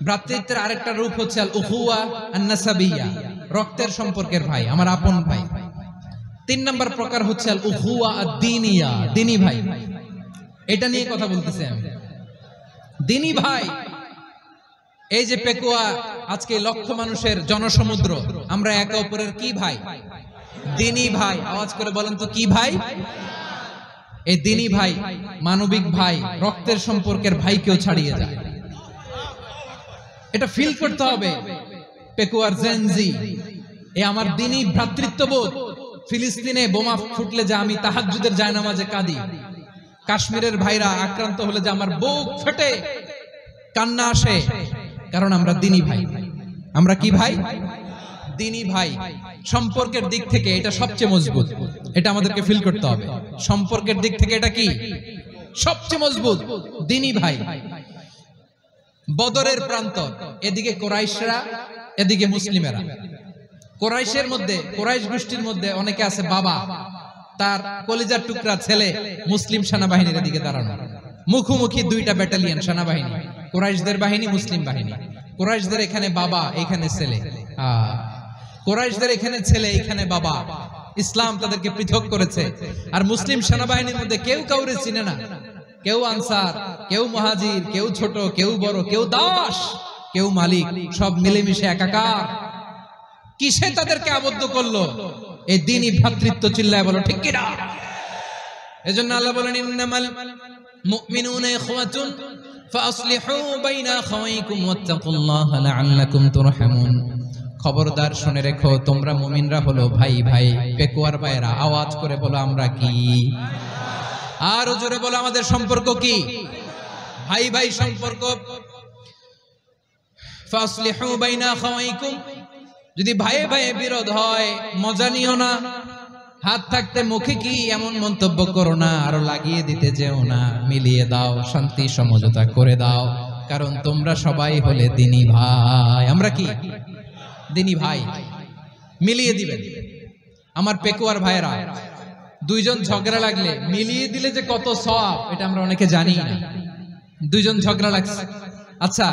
ভ্রাতৃত্বের আরেকটা রূপ হচ্ছে আল উখুয়া আন নাসাবিয়া, রক্তের সম্পর্কের ভাই, আমার আপন ভাই। তিন নম্বর প্রকার হচ্ছে আল উখুয়া আদ-দীনিয়া, দিনী ভাই। এটা নিয়ে কথা বলতেছি আমি। দিনী ভাই, এই যে পেকুয়া আজকে লক্ষ মানুষের জনসমুদ্র, আমরা একে অপরের কি ভাই? দিনী ভাই। আওয়াজ করে বলেন তো, কি ভাই? এই দিনী ভাই, মানবিক ভাই, রক্তের সম্পর্কের ভাইকেও ছাড়িয়ে যায়। এটা ফিল করতে হবে। পেকুয়ার জেনজি, এ আমার দিনী ভ্রাতৃত্ববোধ। ফিলিস্তিনে বোমা ফুটলে যে আমি তাহাজ্জুদের জায়নামাজে কাঁদি, কাশ্মীরের ভাইরা আক্রান্ত হলে যে আমার বুক ফেটে কান্না আসে, কারণ আমরা দিনী ভাই। আমরা কি ভাই? দিনী ভাই। সম্পর্কের দিক থেকে এটা সবচেয়ে মজবুত, এটা আমাদেরকে ফিল করতে হবে। সম্পর্কের দিক থেকে এটা কি? সবচেয়ে মজবুত, দিনী ভাই। বদরের প্রান্তর, এদিকে কোরাইশরা, এদিকে মুসলিমেরা। কোরাইশের মধ্যে, কোরাইশ গোষ্ঠীর মধ্যে অনেকে আছে বাবা, তার কলিজার টুকরা ছেলে মুসলিম সেনাবাহিনীর দিকে দাঁড়ানো। মুখোমুখি দুইটা ব্যাটালিয়ন সেনাবাহিনী, কোরাইশদের বাহিনী, মুসলিম বাহিনী। কুরাইশদের এখানে বাবা, এখানে ছেলে। কুরাইশদের এখানে ছেলে, এখানে বাবা। ইসলাম তাদেরকে পৃথক করেছে। আর মুসলিম সেনাবাহিনীর মধ্যে কেউ কাউরে চিনে না। কেউ আনসার, কেউ মুহাজির, কেউ ছোট, কেউ বড়, কেউ দাস, কেউ মালিক, সব মিলেমিশে একাকার। কিসে তাদেরকে আবদ্ধ করলো? এই দ্বীনি ভ্রাতৃত্ব। চিল্লায় বলো ঠিক কিনা? এজন্য আল্লাহ বলেন, ইন্নামাল মুমিনুনা ইখওয়াতুন ফাসলিহু বাইনা আখাওয়াইকুম ওয়াত্তাকুল্লাহা লাআল্লাকুম তুরহামুন। খবরদার শুনে রেখো, তোমরা মুমিনরা হলো ভাই ভাই। পেকুয়ার ভাইরা আওয়াজ করে বলো আমরা কি? আর জোরে বলো আমাদের সম্পর্ক কি? ভাই ভাই সম্পর্ক। ফাসলিহু বাইনা আখাওয়াইকুম। যদি ভাইয়ে ভাইয়ে বিরোধ হয় মজা নিও না। হাত থাকতে মুখে কি এমন মন্তব্য করো না, আরো লাগিয়ে দিতে যেও না। মিলিয়ে দাও, শান্তি সমঝোতা করে দাও, কারণ তোমরা সবাই হলে দ্বীনি ভাই। আমরা কি? দ্বীনি ভাই। মিলিয়ে দিবেন। আমার পেকুয়ার ভাইরা, দুইজন ঝগড়া লাগলে মিলিয়ে দিলে যে কত সওয়াব, এটা আমরা অনেকে জানি না। দুইজন ঝগড়া লাগছে, আচ্ছা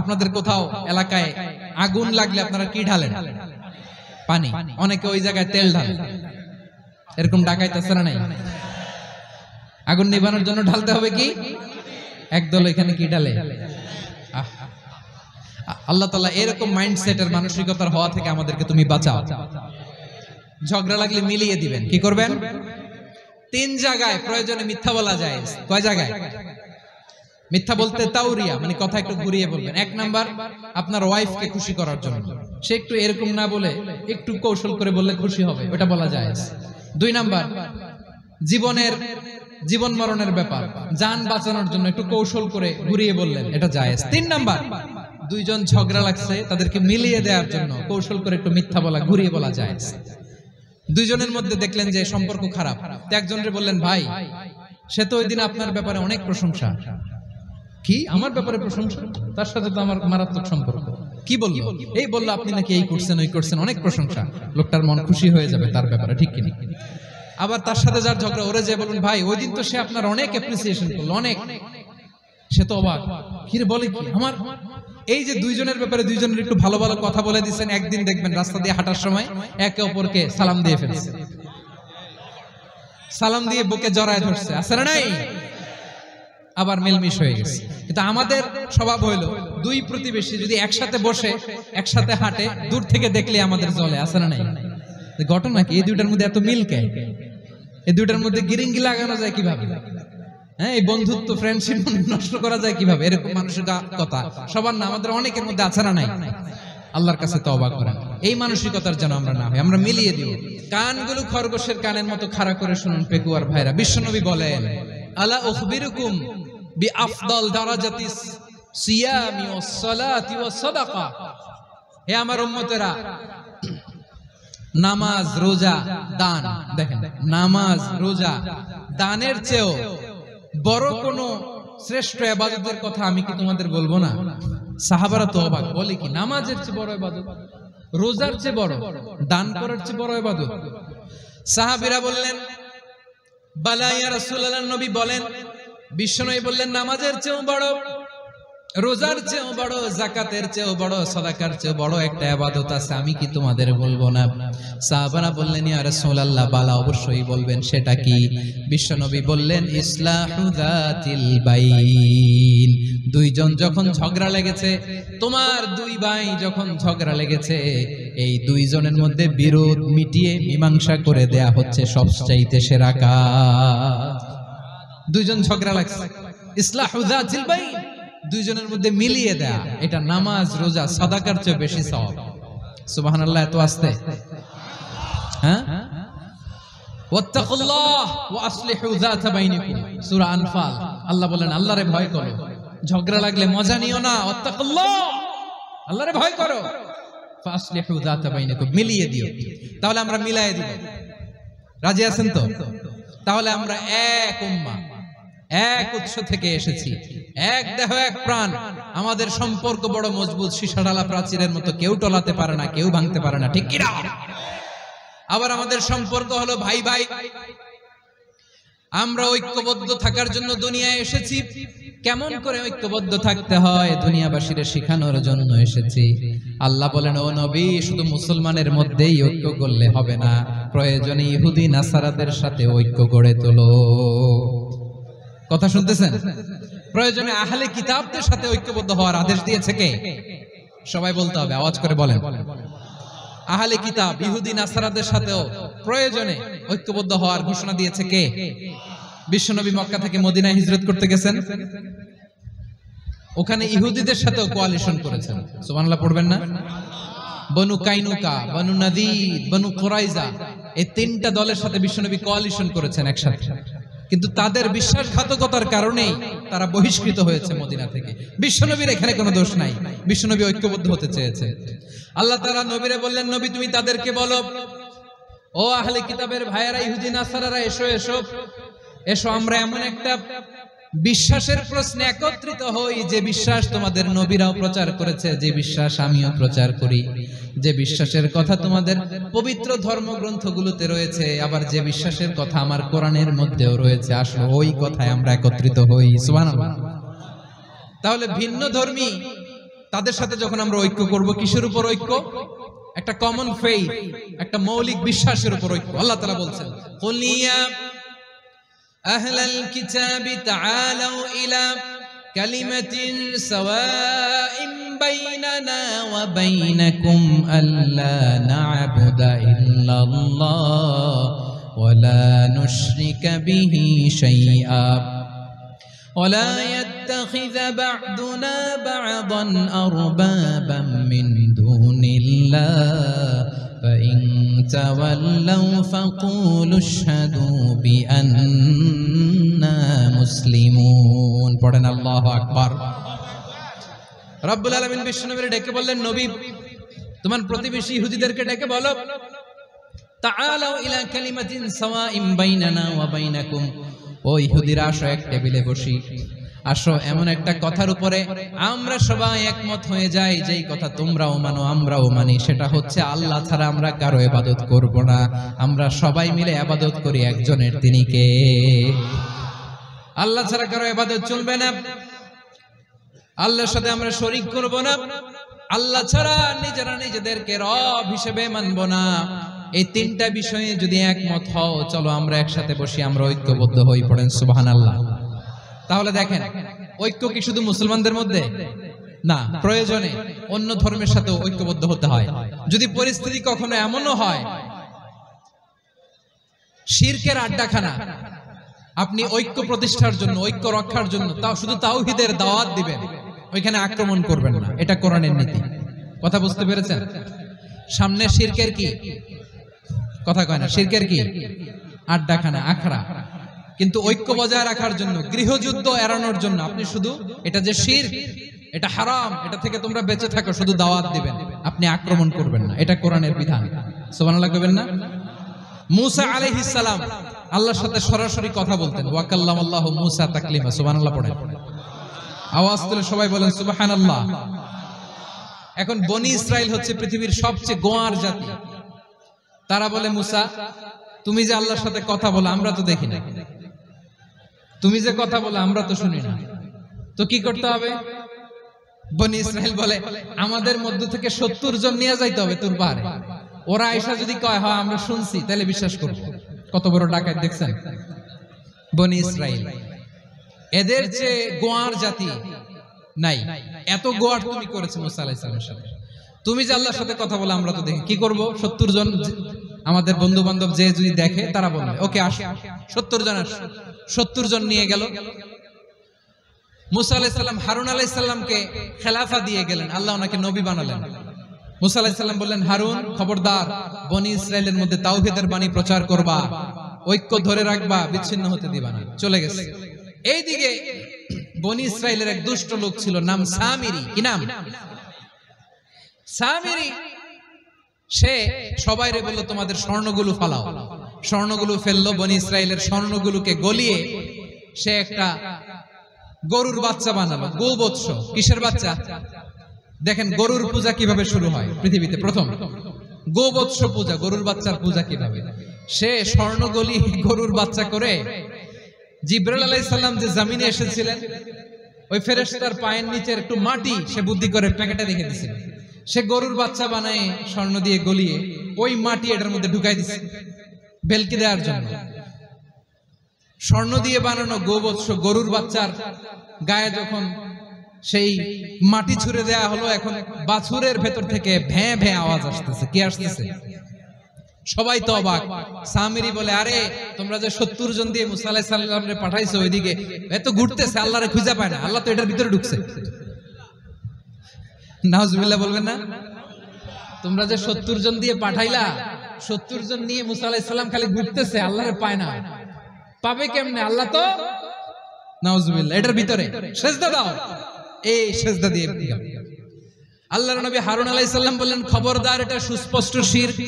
আপনাদের কোথাও এলাকায় আগুন লাগলে আপনারা কি ঢালেন? পানি। অনেকে ওই জায়গায় তেল ঢালেন। এরকম ডাকাইতেছে না? নাই। আগুন নিভানোর জন্য ঢালতে হবে কি? একদল এখানে কি ঢালে? আল্লাহ তাআলা এরকম মাইন্ডসেটের মানসিকতার হওয়া থেকে আমাদেরকে তুমি বাঁচাও। ঝগড়া লাগলে মিলিয়ে দিবেন। কি করবেন? 3 জায়গায় প্রয়োজনে মিথ্যা বলা যায়। কয় জায়গায় মিথ্যা বলতে? তাওরিয়া, মানে কথা একটু ঘুরিয়ে বলবেন। 1 নাম্বার আপনার ওয়াইফকে খুশি করার জন্য, সে একটু এরকম না বলে একটু কৌশল করে বললে খুশি হবে, ওটা বলা যায়। 2 নাম্বার জীবন মরণের ব্যাপার, জান বাঁচানোর জন্য একটু কৌশল করে ঘুরিয়ে বললেন, এটা জায়েজ। 3 নাম্বার, দুইজন ঝগড়া লাগছে তাদেরকে মিলিয়ে দেওয়ার জন্য কৌশল করে একটু মিথ্যা বলা, ঘুরিয়ে বলা যায়। দুইজনের মধ্যে দেখলেন যে সম্পর্ক খারাপ, একজনরে বললেন ভাই সে তো ওই দিন আপনার ব্যাপারে অনেক প্রশংসা। কি আমার ব্যাপারে প্রশংসা? তার সাথে তো আমার মারাত্মক সম্পর্ক। কি বললো? এই বললো আপনি নাকি এই করছেন ওই করছেন, অনেক প্রশংসা। লোকটার মন খুশি হয়ে যাবে তার ব্যাপারে, ঠিক কিনা? আবার তার সাথে যার ঝগড়া, ওরে যে বলুন ভাই ওই দিন তো সে আপনার অনেক অ্যাপ্রিসিয়েশন করলো, অনেক। সে তো অবাক, কি রে বলে কি? আমার এই যে দুইজনের ব্যাপারে দুইজনের একটু ভালো ভালো কথা বলে দিচ্ছেন, একদিন দেখবেন রাস্তা দিয়ে হাঁটার সময় একে অপরকে সালাম দিয়ে ফেলছে, সালাম দিয়ে বুকে জড়ায় ধরছে, আছে না নাই? আবার মিলমিশ হয়ে গেছে। কিন্তু আমাদের স্বভাব হইলো দুই প্রতিবেশী যদি একসাথে বসে একসাথে হাঁটে, দূর থেকে দেখলে আমাদের জ্বলে, আছে না নাই? ঘটনা কি? এই দুইটার মধ্যে এত মিল কে? এই দুইটার মধ্যে গিরিঙ্গি লাগানো যায় কিভাবে? হ্যাঁ, এই বন্ধুত্ব ফ্রেন্ডশিপ নষ্ট করা যায় কিভাবে? এরকম মানসিকতা সবার না, আমাদের অনেকের মধ্যে আছে না নাই? আল্লাহর কাছে তওবা করেন এই মানসিকতার যেন আমরা না হই, আমরা মিলিয়ে দিব। কানগুলো খরগোশের কানের মতো খাড়া করে শুনুন পেকুয়ার ভাইরা। বিশ্বনবী বলেন, আলা উখবিরুকুম বিআফদাল দারাজাতিস সিয়ামি ওয়াস সালাতি ওয়াস সাদাকা। হে আমার উম্মতেরা, নামাজ, রোজা, দান, দেখেন নামাজ, রোজা, দানের চেয়েও বড় কোন শ্রেষ্ঠ ইবাদতের কথা আমি কি তোমাদের বলবো না? সাহাবারা তো অবাক, বলে কি নামাজের চেয়ে বড় ইবাদত, রোজার চেয়ে বড়, দান করার চেয়ে বড় ইবাদত? সাহাবীরা বললেন বালা ইয়া রাসূলুল্লাহ। নবী বলেন, বিশ্বনবী বললেন নামাজের চেয়েও বড়, রোজার চেয়েও বড়, যাকাতের চেয়েও বড়, সাদাকার চেয়েও বড় একটা ইবাদত আছে, আমি কি তোমাদের বলবো না? সাহাবারা বললেন ইয়া রাসূলুল্লাহ, বালা অবশ্যই বলবেন, সেটা কি? বিশ্বনবী বললেন ইসলাহু যাতিল বাইন। দুইজন যখন ঝগড়া লেগেছে, তোমার দুই ভাই যখন ঝগড়া লেগেছে, এই দুইজনের মধ্যে বিরোধ মিটিয়ে মীমাংসা করে দেয়া হচ্ছে সবচাইতে সেরা কাজ। দুইজন ঝগড়া লাগছে, ইসলাহু যাতিল বাইন, দুইজনের মধ্যে মিলিয়ে দেয়া, এটা নামাজ, রোজা, সাদাকার চেয়ে বেশি সওয়াব। সুবহানাল্লাহ। এত আস্তে, হ্যাঁ? ওয়াত্তাকুল্লাহ ওয়া আসলিহু যাতা বাইনিকুম, সূরা আনফাল। আল্লাহ বলেন আল্লাহরে ভয় করো, ঝগড়া লাগলে মজা নিও না। ওয়াত্তাকুল্লাহ, আল্লাহরে ভয় করো, ফাসলিহু যাতা বাইনিকুম, মিলিয়ে দিও। তাহলে আমরা মিলায়ে দিব। রাজি আছেন তো? তাহলে আমরা এক উম্মাহ, এক উৎস থেকে এসেছি, এক দেহ এক প্রাণ। আমাদের সম্পর্ক বড় মজবুত, সীসাডালা প্রাচীরের মতো, কেউ টলাতে পারে না, কেউ ভাঙতে পারে না, ঠিক কি না? আবার আমাদের সম্পর্ক হলো ভাই ভাই। আমরা ঐক্যবদ্ধ থাকার জন্য দুনিয়ায় এসেছি, কেমন করে ঐক্যবদ্ধ থাকতে হয় দুনিয়াবাসীর শেখানোর জন্য এসেছি। আল্লাহ বলেন, ও নবী, শুধু মুসলমানের মধ্যেই ঐক্য করলে হবে না, প্রয়োজনে ইহুদি নাসারাদের সাথে ঐক্য গড়ে তোলো। কথা শুনতেছেন? প্রয়োজনে আহলে কিতাবদের সাথে ঐক্যবদ্ধ হওয়ার আদেশ দিয়েছে কে? সবাই বলতে হবে, আওয়াজ করে বলেন। আহলে কিতাব ইহুদি নাসারাদের সাথেও প্রয়োজনে ঐক্যবদ্ধ হওয়ার ঘোষণা দিয়েছে কে? বিশ্বনবী মক্কা থেকে মদিনায় হিজরত করতে গেছেন, ওখানে ইহুদিদের সাথেও কোয়ালিশন করেছেন। সুবহানাল্লাহ পড়বেন না? বনু কাইনুকা, বনু নাদির, বনু কুরাইজা, এই তিনটা দলের সাথে বিশ্বনবী কোয়ালিশন করেছেন একসাথে। কিন্তু তাদের বিশ্বাসঘাতকতার কারণেই তারা বহিষ্কৃত হয়েছে মদিনা থেকে। বিশ্বনবীর এখানে কোনো দোষ নাই, বিশ্বনবী ঐক্যবদ্ধ হতে চেয়েছে। আল্লাহ তাআলা নবীরে বললেন, নবী তুমি তাদেরকে বলো, ও আহলে কিতাবের ভাইয়েরা, ইহুদি নাসারারা, এসো এসো এসো, আমরা এমন একটা বিশ্বাসের প্রশ্নে একত্রিত হই যে বিশ্বাস তোমাদের নবীরাও প্রচার করেছে, যে বিশ্বাস আমিও প্রচার করি, যে বিশ্বাসের কথা তোমাদের পবিত্র ধর্মগ্রন্থগুলোতে রয়েছে, আবার যে বিশ্বাসের কথা আমার কোরআনের মধ্যেও রয়েছে। আসলে ওই কথায় আমরা একত্রিত হই। সুবহানাল্লাহ। তাহলে ভিন্ন ধর্মী তাদের সাথে যখন আমরা ঐক্য করব, কিসের উপর ঐক্য? একটা কমন ফেইথ, একটা মৌলিক বিশ্বাসের উপর ঐক্য। আল্লাহ তাআলা বলছেন, কুলিয়া আহলাল কিতাবি তাআলাউ ইলা কালিমাতিন সাওয়াইন বাইনানা ওয়া বাইনাকুম আল্লা না'বুদা ইল্লাল্লাহ ওয়া লা নুশরিকা বিহি শাইআ ওয়া লা ইয়াত্তাখিযা বা'দুনা বা'দান আরবাবাম মিন দুনিল্লাহ فإن تولوا فقولوا اشهدوا بأننا مسلمون। পড়েন আল্লাহু আকবার। রব্বুল আলামিন বিশ্বনবীকে ডেকে বললেন, নবী তোমার প্রতিবেশী ইহুদিদেরকে ডেকে বলো, তাআলাউ ইলা কালিমাতিন সাওয়াইন বাইনানা ওয়া বাইনাকুম, ও ইহুদিরা আসো এক টেবিলে বসি, আসো এমন একটা কথার উপরে আমরা সবাই একমত হয়ে যাই, যেই কথা তোমরাও মানো আমরাও মানি, সেটা হচ্ছে আল্লাহ ছাড়া আমরা কারো ইবাদত করব না, আমরা সবাই মিলে ইবাদত করি একজনের, তিনি কে? আল্লাহ ছাড়া কারো ইবাদত চলবে না, আল্লাহর সাথে আমরা শরীক করব না, আল্লাহ ছাড়া নিজেরা নিজেদেরকে রব হিসেবে মানব না। এই তিনটা বিষয়ে যদি একমত হও, চলো আমরা একসাথে বসি, আমরা ঐক্যবদ্ধ হই। পড়েন সুবহানাল্লাহ। তাহলে দেখেন, ঐক্য কি শুধু মুসলমানদের মধ্যে না, প্রয়োজনে অন্য ধর্মের সাথে ঐক্যবদ্ধ হতে হয়। যদি পরিস্থিতি কখনো এমনও হয় শিরকের আড্ডাখানা, আপনি ঐক্য প্রতিষ্ঠার জন্য, ঐক্য রক্ষার জন্য তাও শুধু তাওহীদের দাওয়াত দিবেন, ওইখানে আক্রমণ করবেন না, এটা কোরআনের নীতি। কথা বুঝতে পেরেছেন? সামনে শিরকের কি কথা কয় না, শিরকের কি আড্ডাখানা, আখড়া। কিন্তু ঐক্য বজায় রাখার জন্য, গৃহযুদ্ধ এড়ানোর জন্য আপনি শুধু এটা যে শিরক, এটা হারাম, এটা থেকে তোমরা বেঁচে থাকো, শুধু দাওয়াত দিবেন, আপনি আক্রমণ করবেন না, এটা কোরআনের বিধান। সুবহানাল্লাহ কইবেন না? মুসা আলাইহিস সালাম আল্লাহর সাথে সরাসরি কথা বলতেন, ওয়া কাল্লামাল্লাহু মুসা তাকলিমা। সুবহানাল্লাহ পড়েন, আওয়াজ তুলে সবাই বলেন সুবহানাল্লাহ। এখন বনি ইসরাইল হচ্ছে পৃথিবীর সবচেয়ে গোয়ার জাতি। তারা বলে, মুসা তুমি যে আল্লাহর সাথে কথা বলো আমরা তো দেখি না, তুমি যে কথা বলো আমরা তো শুনি না, তো কি করতে হবে? বনি ইসরাইল বলে, আমাদের মধ্য থেকে 70 জন নিয়ে যাইতে হবে তোর পাহাড়ে, ওরা আয়েশা যদি কয় হ্যাঁ আমরা শুনছি, তাহলে বিশ্বাস করব। কত বড় ডাকাত দেখছেন বনি ইসরাইল। এদের যে গোয়ার জাতি নাই, এত গোয়ার তুমি করেছো মুসা আলাইহিস সালামের সাথে। তুমি যে আল্লাহর সাথে কথা বলে আমরা তো দেখি, কি করব? 70 জন আমাদের বন্ধু বান্ধব যে যদি দেখে, তারা বলবে ওকে আসো, 70 জন আসো। 70 জন নিয়ে গেল। মুসা আলাইহিস সালাম হারুন আলাইহিস সালামকে খেলাফা দিয়ে গেলেন, আল্লাহ ওনাকে নবী বানালেন। মুসা আলাইহিস সালাম বললেন, হারুন খবরদার, বনি ইসরাইলের মধ্যে তাওহীদের বাণী প্রচার করবা, ঐক্য ধরে রাখবা, বিচ্ছিন্ন হতে দিবা না। চলে গেছে। এইদিকে বনি ইসরাইলের এক দুষ্ট লোক ছিল, নাম সামিরি। কি নাম? সামিরি। সে সবাইরে বলল, তোমাদের স্বর্ণগুলো ফালাও। স্বর্ণগুলো ফেললো, বনি ইসরাইলের স্বর্ণগুলোকে গলিয়ে সে একটা গরুর বাচ্চা বানালো, গোবৎস। কিসের বাচ্চা? দেখেন গরুর পূজা কিভাবে শুরু হয় পৃথিবীতে, প্রথম গোবৎস পূজা, গরুর বাচ্চার পূজা কিভাবে। সে স্বর্ণগলি গরুর বাচ্চা করে জিবরাইল আলাইহিস সালাম যে জমিনে এসেছিলেন, ওই ফেরেশতার পায়ের নিচের একটু মাটি সে বুদ্ধি করে প্যাকেটে রেখে দিয়েছিল। সে গরুর বাচ্চা বানায় স্বর্ণ দিয়ে গলিয়ে ওই মাটি এটার মধ্যে ঢুকাই দিছে বেলকি দেওয়ার জন্য। স্বর্ণ দিয়ে বানানো গোবৎস গরুর বাচ্চার গায়ে যখন সেই মাটি ছুঁড়ে দেয়া হলো, এখন বাছুরের ভেতর থেকে ভ্যাঁ ভ্যাঁ আওয়াজ আসতেছে। কি আসতেছে? সবাই তো অবাক। সামিরি বলে, আরে তোমরা যে 70 জন দিয়ে মুসা আলাইহিস সালামরে পাঠাইছো ওইদিকে, এত ঘুরতেছে, আল্লাহরে খুঁজে পায় না, আল্লাহ তো এটার ভিতরে ঢুকছে। নাউজুবিল্লাহ বলবেন না? তোমরা যে 70 জন দিয়ে পাঠাইলা, 70 জন নিয়ে মুসা আলাইহিস সালাম খালি ঘুরতেছে, আল্লাহরে পায় না। পাবে কেমনে? আল্লাহ তো নাউজুবিল্লাহ এটার ভিতরে। সেজদা দাও। এই সেজদা দিয়ে আল্লাহর নবী হারুন আলাইহিস সালাম বললেন, খবরদার, এটা সুস্পষ্ট শিরক।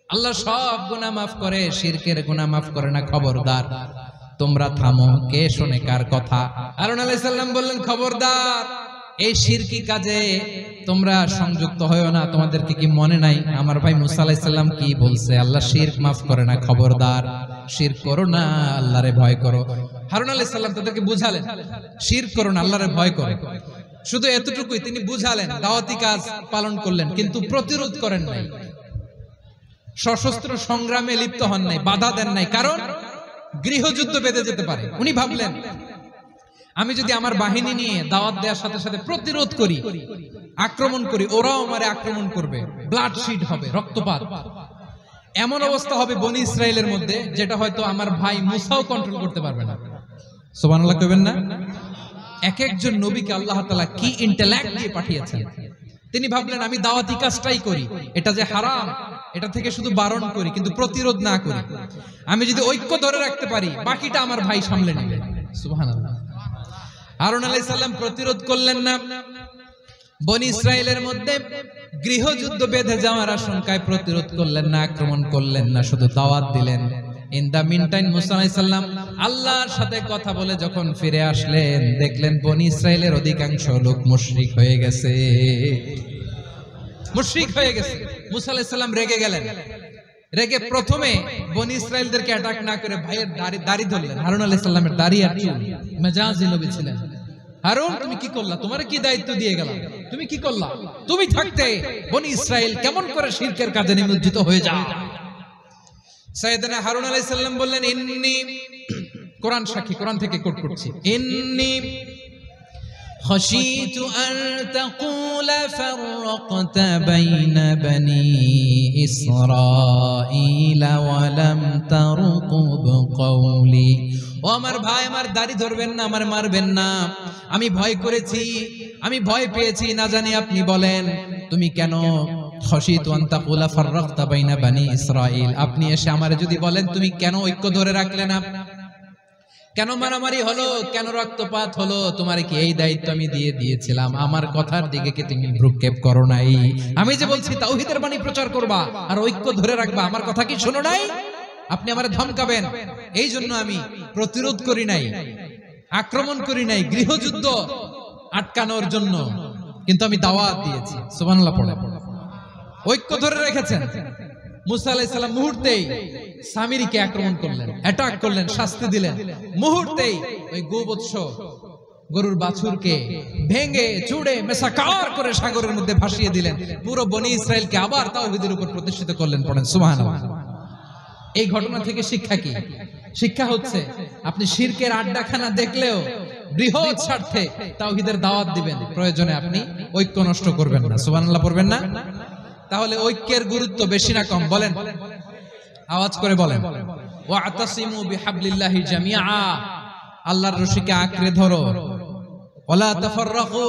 আল্লাহ সব গুনাহ মাফ করে, শিরকের গুনাহ মাফ করে না, খবরদার তোমরা থামো। কে শোনে কার কথা? হারুন আলাইহিস সালাম বললেন, খবরদার, এই শিরকি কাজে তোমরা সংযুক্ত হয়ো না। তোমাদেরকে কি মনে নাই আমার ভাই মুসা আলাইহিস সালাম কি বলছে? আল্লাহ শিরক মাফ করে না, খবরদার শিরক করো না, আল্লাহরে ভয় করো। হারুন আলাইহিস সালাম তাদেরকে বুঝালেন, শিরক করো না, আল্লাহরে ভয় করো। শুধু এতটুকুই তিনি বুঝালেন, দাওয়াতি কাজ পালন করলেন, কিন্তু প্রতিরোধ করেন নাই, সশস্ত্র সংগ্রামে লিপ্ত হন নাই, বাধা দেন নাই, কারণ গৃহযুদ্ধ বেঁধে যেতে পারে। উনি ভাবলেন, আমি যদি আমার বাহিনী নিয়ে দাওয়াত দেওয়ার সাথে সাথে প্রতিরোধ করি, আক্রমণ করি, ওরাও আমারে আক্রমণ করবে, ব্লাডশিড হবে, রক্তপাত, এমন অবস্থা হবে বনি ইসরায়েলের মধ্যে যেটা হয়তো আমার ভাই মুসাও কন্ট্রোল করতে পারবে না। সুবহানাল্লাহ কইবেন না? এক একজন নবীকে আল্লাহ তাআলা কি ইন্টেলেক্ট দিয়ে পাঠিয়েছেন। তিনি ভাবলেন, আমি দাওয়াতি কাজটাই করি, এটা যে হারাম এটা থেকে শুধু বারণ করি, কিন্তু প্রতিরোধ না করি। আমি যদি ঐক্য ধরে রাখতে পারি, বাকিটা আমার ভাই সামলে নেবে। সুবহানাল্লাহ। হারুন আলাইহিস সালাম প্রতিরোধ করলেন না। বনি ইসরায়েলের মধ্যে গৃহযুদ্ধ বেঁধে যাওয়ার আশঙ্কায় প্রতিরোধ করলেন না, আক্রমণ করলেন না, শুধু দাওয়াত দিলেন। ইন দা মিন টাইম মুসা আলাইহিস সালাম আল্লাহর সাথে কথা বলে যখন ফিরে আসলেন, দেখলেন বনি ইসরায়েলের অধিকাংশ লোক মুশরিক হয়ে গেছে। মুশরিক হয়ে গেছে। মুসা আলাইহিস সালাম রেগে গেলেন। রেগে প্রথমে বনি ইসরায়েলদেরকে অ্যাটাক না করে ভাইয়ের দাড়ি ধরলেন। হারুন আলাইহিস সালামের দাড়ি আর চুল। মেজাজি নবী ছিলেন। হারুন, তুমি কি করলা? তোমারে কি দায়িত্ব দিয়ে গেলাম? তুমি কি করলা? তুমি থাকতে বনি ইসরায়েল কেমন করে শিরকের কাজে নিমজ্জিত হয়ে যায়? সাইয়েদনা হারুন আলাইহিস সালাম বললেন, ইন্নী, কোরআন সাক্ষী, কোরআন থেকে কোট করছি, ইন্নী খাশিতু আন তাকুলা ফাররাকতা বাইনা বনি ইসরাঈলা ওয়া লাম তারকুব কওলি। ও আমার ভাই, আমার দাড়ি ধরবেন না, আমার মারবেন না। আমি ভয় করেছি, আমি ভয় পেয়েছি, না জানি আপনি বলেন তুমি কেন খাশিতু আন তাকুলা ফাররাকতা বাইনা বনি ইসরাঈল, আপনি এসে আমারে যদি বলেন তুমি কেন ঐক্য ধরে রাখলে না, কেন মারামারি হলো, কেন রক্তপাত হলো, তোমার কি এই দায়িত্ব আমি দিয়ে দিয়েছিলাম? আমার কথার দিকে কি তুমি ভ্রুক্ষেপ করো নাই? আমি যে বলছি তাওহীদের বাণী প্রচার করবা আর ঐক্য ধরে রাখবা, আমার কথা কি শোনো নাই? আপনি আমারে ধমকাবেন, এই জন্য আমি প্রতিরোধ করি নাই, আক্রমণ করি নাই, গৃহযুদ্ধ আটকানোর জন্য, কিন্তু আমি দাওয়াত দিয়েছি। সুবহানাল্লাহ পড়ে। ঐক্য ধরে রেখেছেন। মুসা আলাইহিস সালাম মুহূর্তেই সামিরীকে আক্রমণ করলেন, অ্যাটাক করলেন, শাস্তি দিলেন। মুহূর্তেই ওই গোবৎস গরুর বাছুরকে ভেঙে চুড়ে মেসাকার করে সাগরের মধ্যে ভাসিয়ে দিলেন। পুরো বনি ইসরায়েলকে আবার তাওহীদের উপর প্রতিষ্ঠিত করলেন। পড়েন সুবহানাল্লাহ। এই ঘটনা থেকে শিক্ষা কি? শিক্ষা হচ্ছে, আপনি শিরকের আড্ডাখানা দেখলেও বৃহৎ স্বার্থে তাওহীদের দাওয়াত দিবেন, প্রয়োজনে আপনি ঐক্য নষ্ট করবেন না। সুবহানাল্লাহ পড়বেন না? তাহলে ঐক্যের গুরুত্ব বেশি না কম? বলেন, আওয়াজ করে বলেন। ওয়াতাসিমু বিহাবলিল্লাহি জামিআ, আল্লাহর রশিকে আঁকড়ে ধরো। ওয়ালা তাফাররাকু,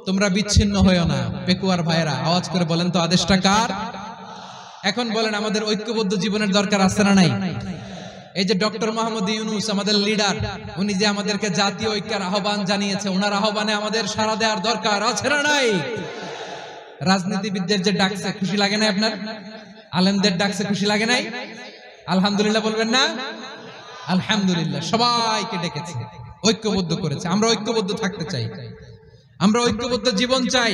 তোমরা বিচ্ছিন্ন হয়ো না। পেকুয়ার ভাইরা আওয়াজ করে বলেন তো, আদেশটা কার? এখন বলেন, আমাদের ঐক্যবদ্ধ জীবনের দরকার আছে না নাই? এই যে ডক্টর মোহাম্মদ ইউনূস আমাদের লিডার, উনি যে আমাদেরকে জাতীয় ঐক্যের আহ্বান জানিয়েছে, ওনার আহ্বানে আমাদের সাড়া দেওয়ার দরকার আছে না নাই? রাজনীতিবিদদের যে ডাকছে, খুশি লাগে না আপনার? আলেমদের ডাকছে, খুশি লাগে নাই? আলহামদুলিল্লাহ বলবেন না? আলহামদুলিল্লাহ, সবাইকে ডেকেছে, ঐক্যবদ্ধ করেছে। আমরা ঐক্যবদ্ধ থাকতে চাই, আমরা ঐক্যবদ্ধ জীবন চাই,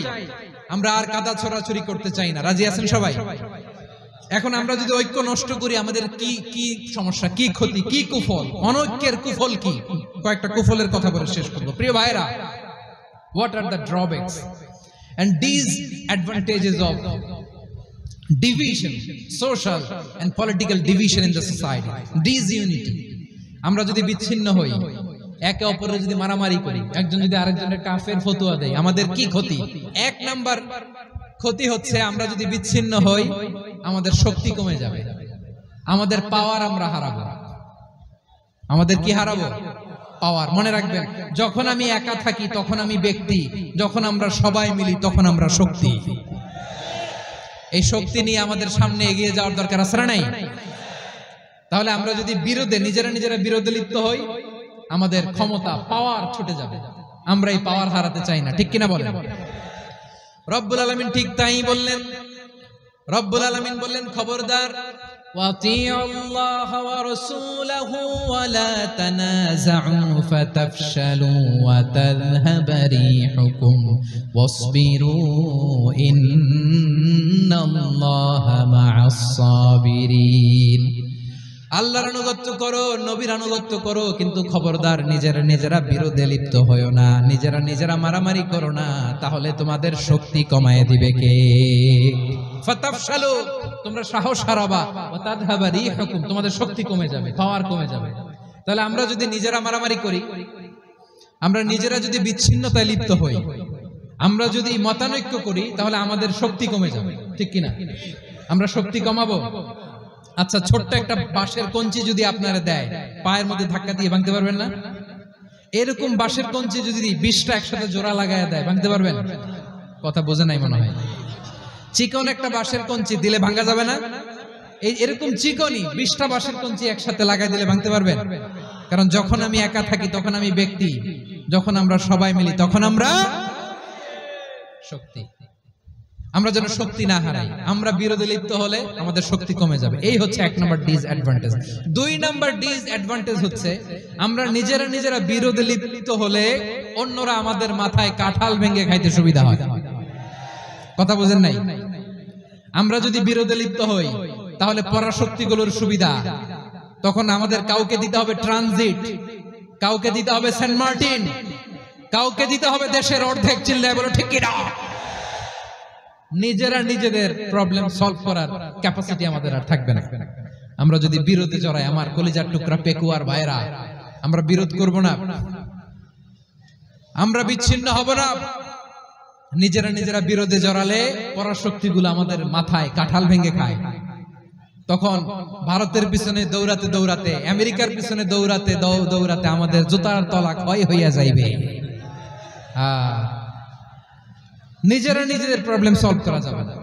আমরা আর কাদা ছড়াছড়ি করতে চাই না। রাজি আছেন সবাই? এখন আমরা যদি ঐক্য নষ্ট করি আমাদের কি কি সমস্যা, কি ক্ষতি, কি কুফল, অনৈক্যের কুফল কি? কয়েকটা কুফলের কথা বলে শেষ করব। প্রিয় ভাইরা, what are the drawbacks and disadvantages of division, social and political division in the society, disunity? আমরা যদি বিচ্ছিন্ন হই, একে অপরের যদি মারামারি করি, একজন যদি আরেকজনের কাফের ফতোয়া দেয়, আমাদের কি ক্ষতি? এক নাম্বার ক্ষতি হচ্ছে আমরা যদি বিচ্ছিন্ন হই আমাদের শক্তি কমে যাবে, আমাদের পাওয়ার আমরা হারাবো। আমাদের কি হারাবো? পাওয়ার। মনে রাখবেন, যখন আমি একা থাকি তখন আমি ব্যক্তি, যখন আমরা সবাই মিলি তখন আমরা শক্তি। এই শক্তি নিয়ে আমাদের সামনে এগিয়ে যাওয়ার দরকার আছে না নাই? তাহলে আমরা যদি বিরোধে নিজেরা বিরোধে লিপ্ত হই আমাদের ক্ষমতা, পাওয়ার ছুটে যাবে। আমরা এই পাওয়ার হারাতে চাই না, ঠিক কিনা বলেন? রব্বুল আলামিন ঠিক তাই বললেন। রব্বুল আলামিন বললেন, খবরদার, ওয়াতিউল্লাহ ওয়া রাসূলাহু ওয়া লা তানাযাউ ফাতাফশালু ওয়া তাযহাবা রিহুকুম ওয়াসবিরু ইন্নাল্লাহা মা'আস সাবিরিন। আল্লাহর আনুগত্য করো, নবীর আনুগত্য করো, কিন্তু খবরদার নিজেরা বিরোধে লিপ্ত হয়ো না, নিজেরা মারামারি করো না, তাহলে তোমাদের শক্তি কমায় দিবে কে? ফাতাফশালু, তোমরা সাহস হারাবা, ওয়া তাযহাবা রিহুকুম, তোমাদের শক্তি কমে যাবে, পাওয়ার কমে যাবে। তাহলে আমরা যদি নিজেরা মারামারি করি, আমরা নিজেরা যদি বিচ্ছিন্নতায় লিপ্ত হই, আমরা যদি মতানৈক্য করি, তাহলে আমাদের শক্তি কমে যাবে, ঠিক কিনা? আমরা শক্তি কমাবো। আচ্ছা, ছোট্ট একটা বাঁশের কঞ্চি যদি আপনারা দেয়, পায়ের মধ্যে ধাক্কা দিয়ে ভাঙতে পারবেন না? এরকম বাঁশের কঞ্চি যদি 20টা একসাথে জোড়া লাগায় দেয়, ভাঙতে পারবেন? কথা বোঝে নাই মনে হয়। চিকন একটা বাঁশের কঞ্চি দিলে ভাঙা যাবে না? এরকম চিকনই 20টা বাঁশের কঞ্চি একসাথে লাগাই দিলে ভাঙতে পারবেন? কারণ যখন আমি একা থাকি তখন আমি ব্যক্তি, যখন আমরা সবাই মিলি তখন আমরা শক্তি। আমরা যেন শক্তি না হারাই। আমরা বিরোধে লিপ্ত হলে আমাদের শক্তি কমে যাবে। এই হচ্ছে 1 নম্বর ডিসঅ্যাডভান্টেজ। 2 নম্বর ডিসঅ্যাডভান্টেজ হচ্ছে আমরা নিজেরা বিরোধে লিপ্ত হলে অন্যরা আমাদের মাথায় কাঁঠাল ভেঙে খাইতে সুবিধা হয়। কথা বুঝেন নাই? আমরা যদি বিরোধে লিপ্ত হই তাহলে পরাশক্তিগুলোর সুবিধা, তখন আমাদের কাউকে দিতে হবে ট্রানজিট, কাউকে দিতে হবে সেন্ট মার্টিন, কাউকে দিতে হবে দেশের অর্ধেক। চিল্লায় বলো ঠিক কিনা? নিজেদের প্রবলেম সলভ করার ক্যাপাসিটি আমাদের আর থাকবে না। আমরা যদি বিরোধে জড়াই, আমার কলিজার টুকরা পেকুয়ার ভাইরা, আমরা বিরোধ করব না, আমরা বিচ্ছিন্ন হব না। নিজেরা বিরোধে জড়ালে পরাশক্তিগুলো আমাদের মাথায় কাঁঠাল ভেঙে খায়। তখন ভারতের পিছনে দৌড়াতে, আমেরিকার পিছনে দৌড়াতে আমাদের জুতার তলা ক্ষয় হইয়া যাইবে। নিজেদের প্রবলেম সলভ করা যাবে না।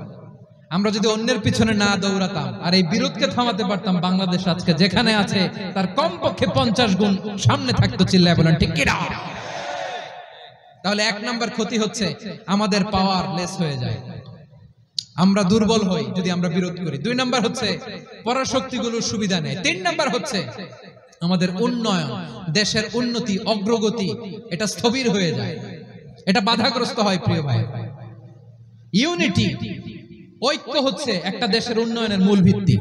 আমরা যদি অন্যের পিছনে না দৌড়াতাম আর এই বিরোধকে থামাতে পারতাম, বাংলাদেশ আজকে যেখানে আছে তার কমপক্ষে 50 গুণ সামনে থাকতো। চিল্লায় বলেন ঠিক কিনা? তাহলে 1 নাম্বার ক্ষতি হচ্ছে আমাদের পাওয়ার লেস হয়ে যায়, আমরা দুর্বল হই যদি আমরা বিরোধ করি। 2 নাম্বার হচ্ছে পরাশক্তিগুলোর সুবিধা নেয়। 3 নাম্বার হচ্ছে আমাদের উন্নয়ন, দেশের উন্নতি, অগ্রগতি, এটা স্থবির হয়ে যায়, এটা বাধাগ্রস্ত হয়। প্রিয় ভাই, ইউনিটি, ঐক্য হচ্ছে একটা দেশের উন্নয়নের মূল ভিত্তি।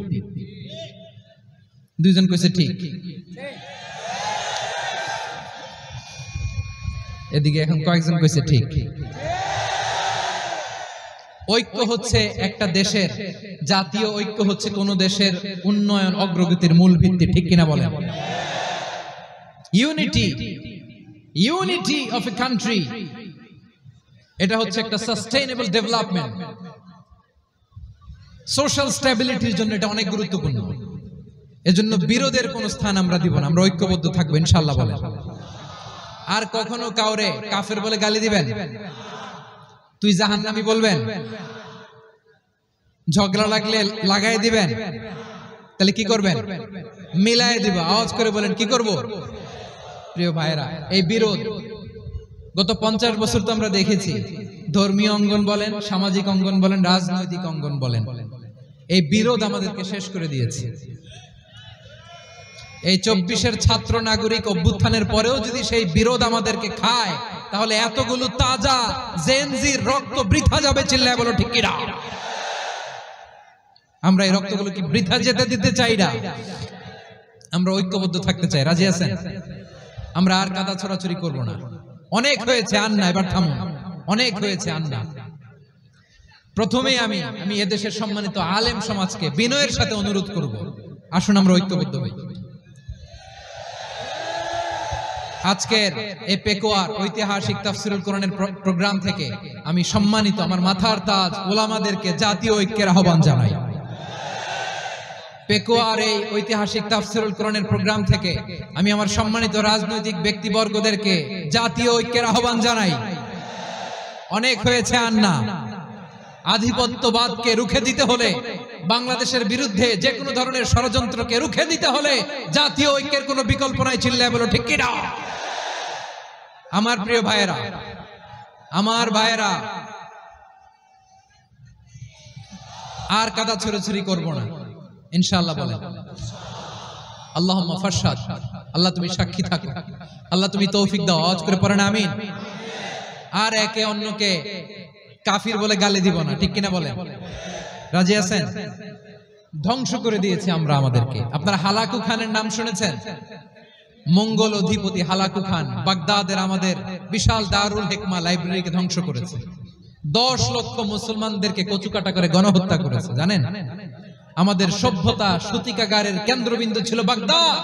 2 জন কইছে ঠিক, এদিকে এখন কয়েকজন কইছে ঠিক। ঐক্য হচ্ছে একটা দেশের, জাতীয় ঐক্য হচ্ছে কোন দেশের উন্নয়ন, অগ্রগতির মূল ভিত্তি, ঠিক কিনা বলেন? ইউনিটি অফ এ কান্ট্রি, এটা হচ্ছে একটা সাস্টেইনেবল ডেভেলপমেন্ট, সোশ্যাল স্ট্যাবিলিটির জন্য এটা অনেক গুরুত্বপূর্ণ। এজন্য বিরোধের কোনো স্থান আমরা দিব না, আমরা ঐক্যবদ্ধ থাকবো ইনশাআল্লাহ বলেন। আর কখনো কাউরে কাফের বলে গালি দিবেন, তুই জাহান্নামী বলবেন, ঝগড়া লাগলে লাগাই দিবেন, তাহলে কি করবেন? মিলাই দিব। আওয়াজ করে বলেন কি করব? প্রিয় ভাইরা, এই বিরোধ গত 50 বছর তো আমরা দেখেছি, ধর্মীয় অঙ্গন বলেন, সামাজিক অঙ্গন বলেন, রাজনৈতিক অঙ্গন বলেন, এই বিরোধ আমাদেরকে শেষ করে দিয়েছে। এই 24-এর ছাত্র নাগরিক অভ্যুত্থানের পরেও যদি সেই বিরোধ আমাদেরকে খায়, তাহলে এতগুলো তাজা জেনজির রক্ত বৃথা যাবে। চিল্লায় বলো ঠিক কিনা? আমরা এই রক্তগুলো কি বৃথা যেতে দিতে চাই না, আমরা ঐক্যবদ্ধ থাকতে চাই। রাজি আছেন? আমরা আর কাদা ছড়াছড়ি করব না। অনেক হয়েছে, আর না, এবার থামুন। অনেক হয়েছে, আর না। প্রথমে আমি এদেশের সম্মানিত আলেম সমাজকে বিনয়ের সাথে অনুরোধ করব, আসুন আমরা ঐক্যবদ্ধ হই। আজকের এই পেকুয়ার ঐতিহাসিক তাফসীরুল কোরআনের প্রোগ্রাম থেকে আমি সম্মানিত আমার মাথার তাজ ওলামাদেরকে জাতীয় ঐক্যের আহ্বান জানাই। পেকুয়ার এই ঐতিহাসিক তাফসীরুল কোরআনের প্রোগ্রাম থেকে আমি আমার সম্মানিত রাজনৈতিক ব্যক্তিবর্গদেরকে জাতীয় ঐক্যের আহ্বান জানাই। অনেক হয়েছে, আর না। আধিপত্যবাদকে রুখে দিতে হলে, বাংলাদেশের বিরুদ্ধে যে কোনো ধরনের ষড়যন্ত্রকে রুখে দিতে হলে জাতীয় ঐক্যের কোনো বিকল্প নাই। চিল্লায় বলো ঠিক কি না? আমার প্রিয় ভাইয়েরা, আমার ভাইয়েরা, আর কাদা ছড়াছড়ি করব না ইনশাআল্লাহ। বলেন আল্লাহুম্মা ফাশহাদ। আল্লাহ তুমি সাক্ষী থাকো, আল্লাহ তুমি তৌফিক দাও। আওয়াজ করে পড়েন আমিন। আর একে অন্যকে কাফির বলে গালি দিব না, ঠিক কিনা বলেন? রাজি আছেন? ধ্বংস করে দিয়েছি আমরা আমাদেরকে। আপনারা হালাকু খানের নাম শুনেছেন? মঙ্গল অধিপতি হালাকু খান বাগদাদের আমাদের বিশাল দারুল হিকমা লাইব্রেরিকে ধ্বংস করেছে। 10 লক্ষ মুসলমানদেরকে কচুকাটা করে গণহত্যা করেছে। জানেন? আমাদের সভ্যতা সূতিকাগারের কেন্দ্রবিন্দু ছিল বাগদাদ।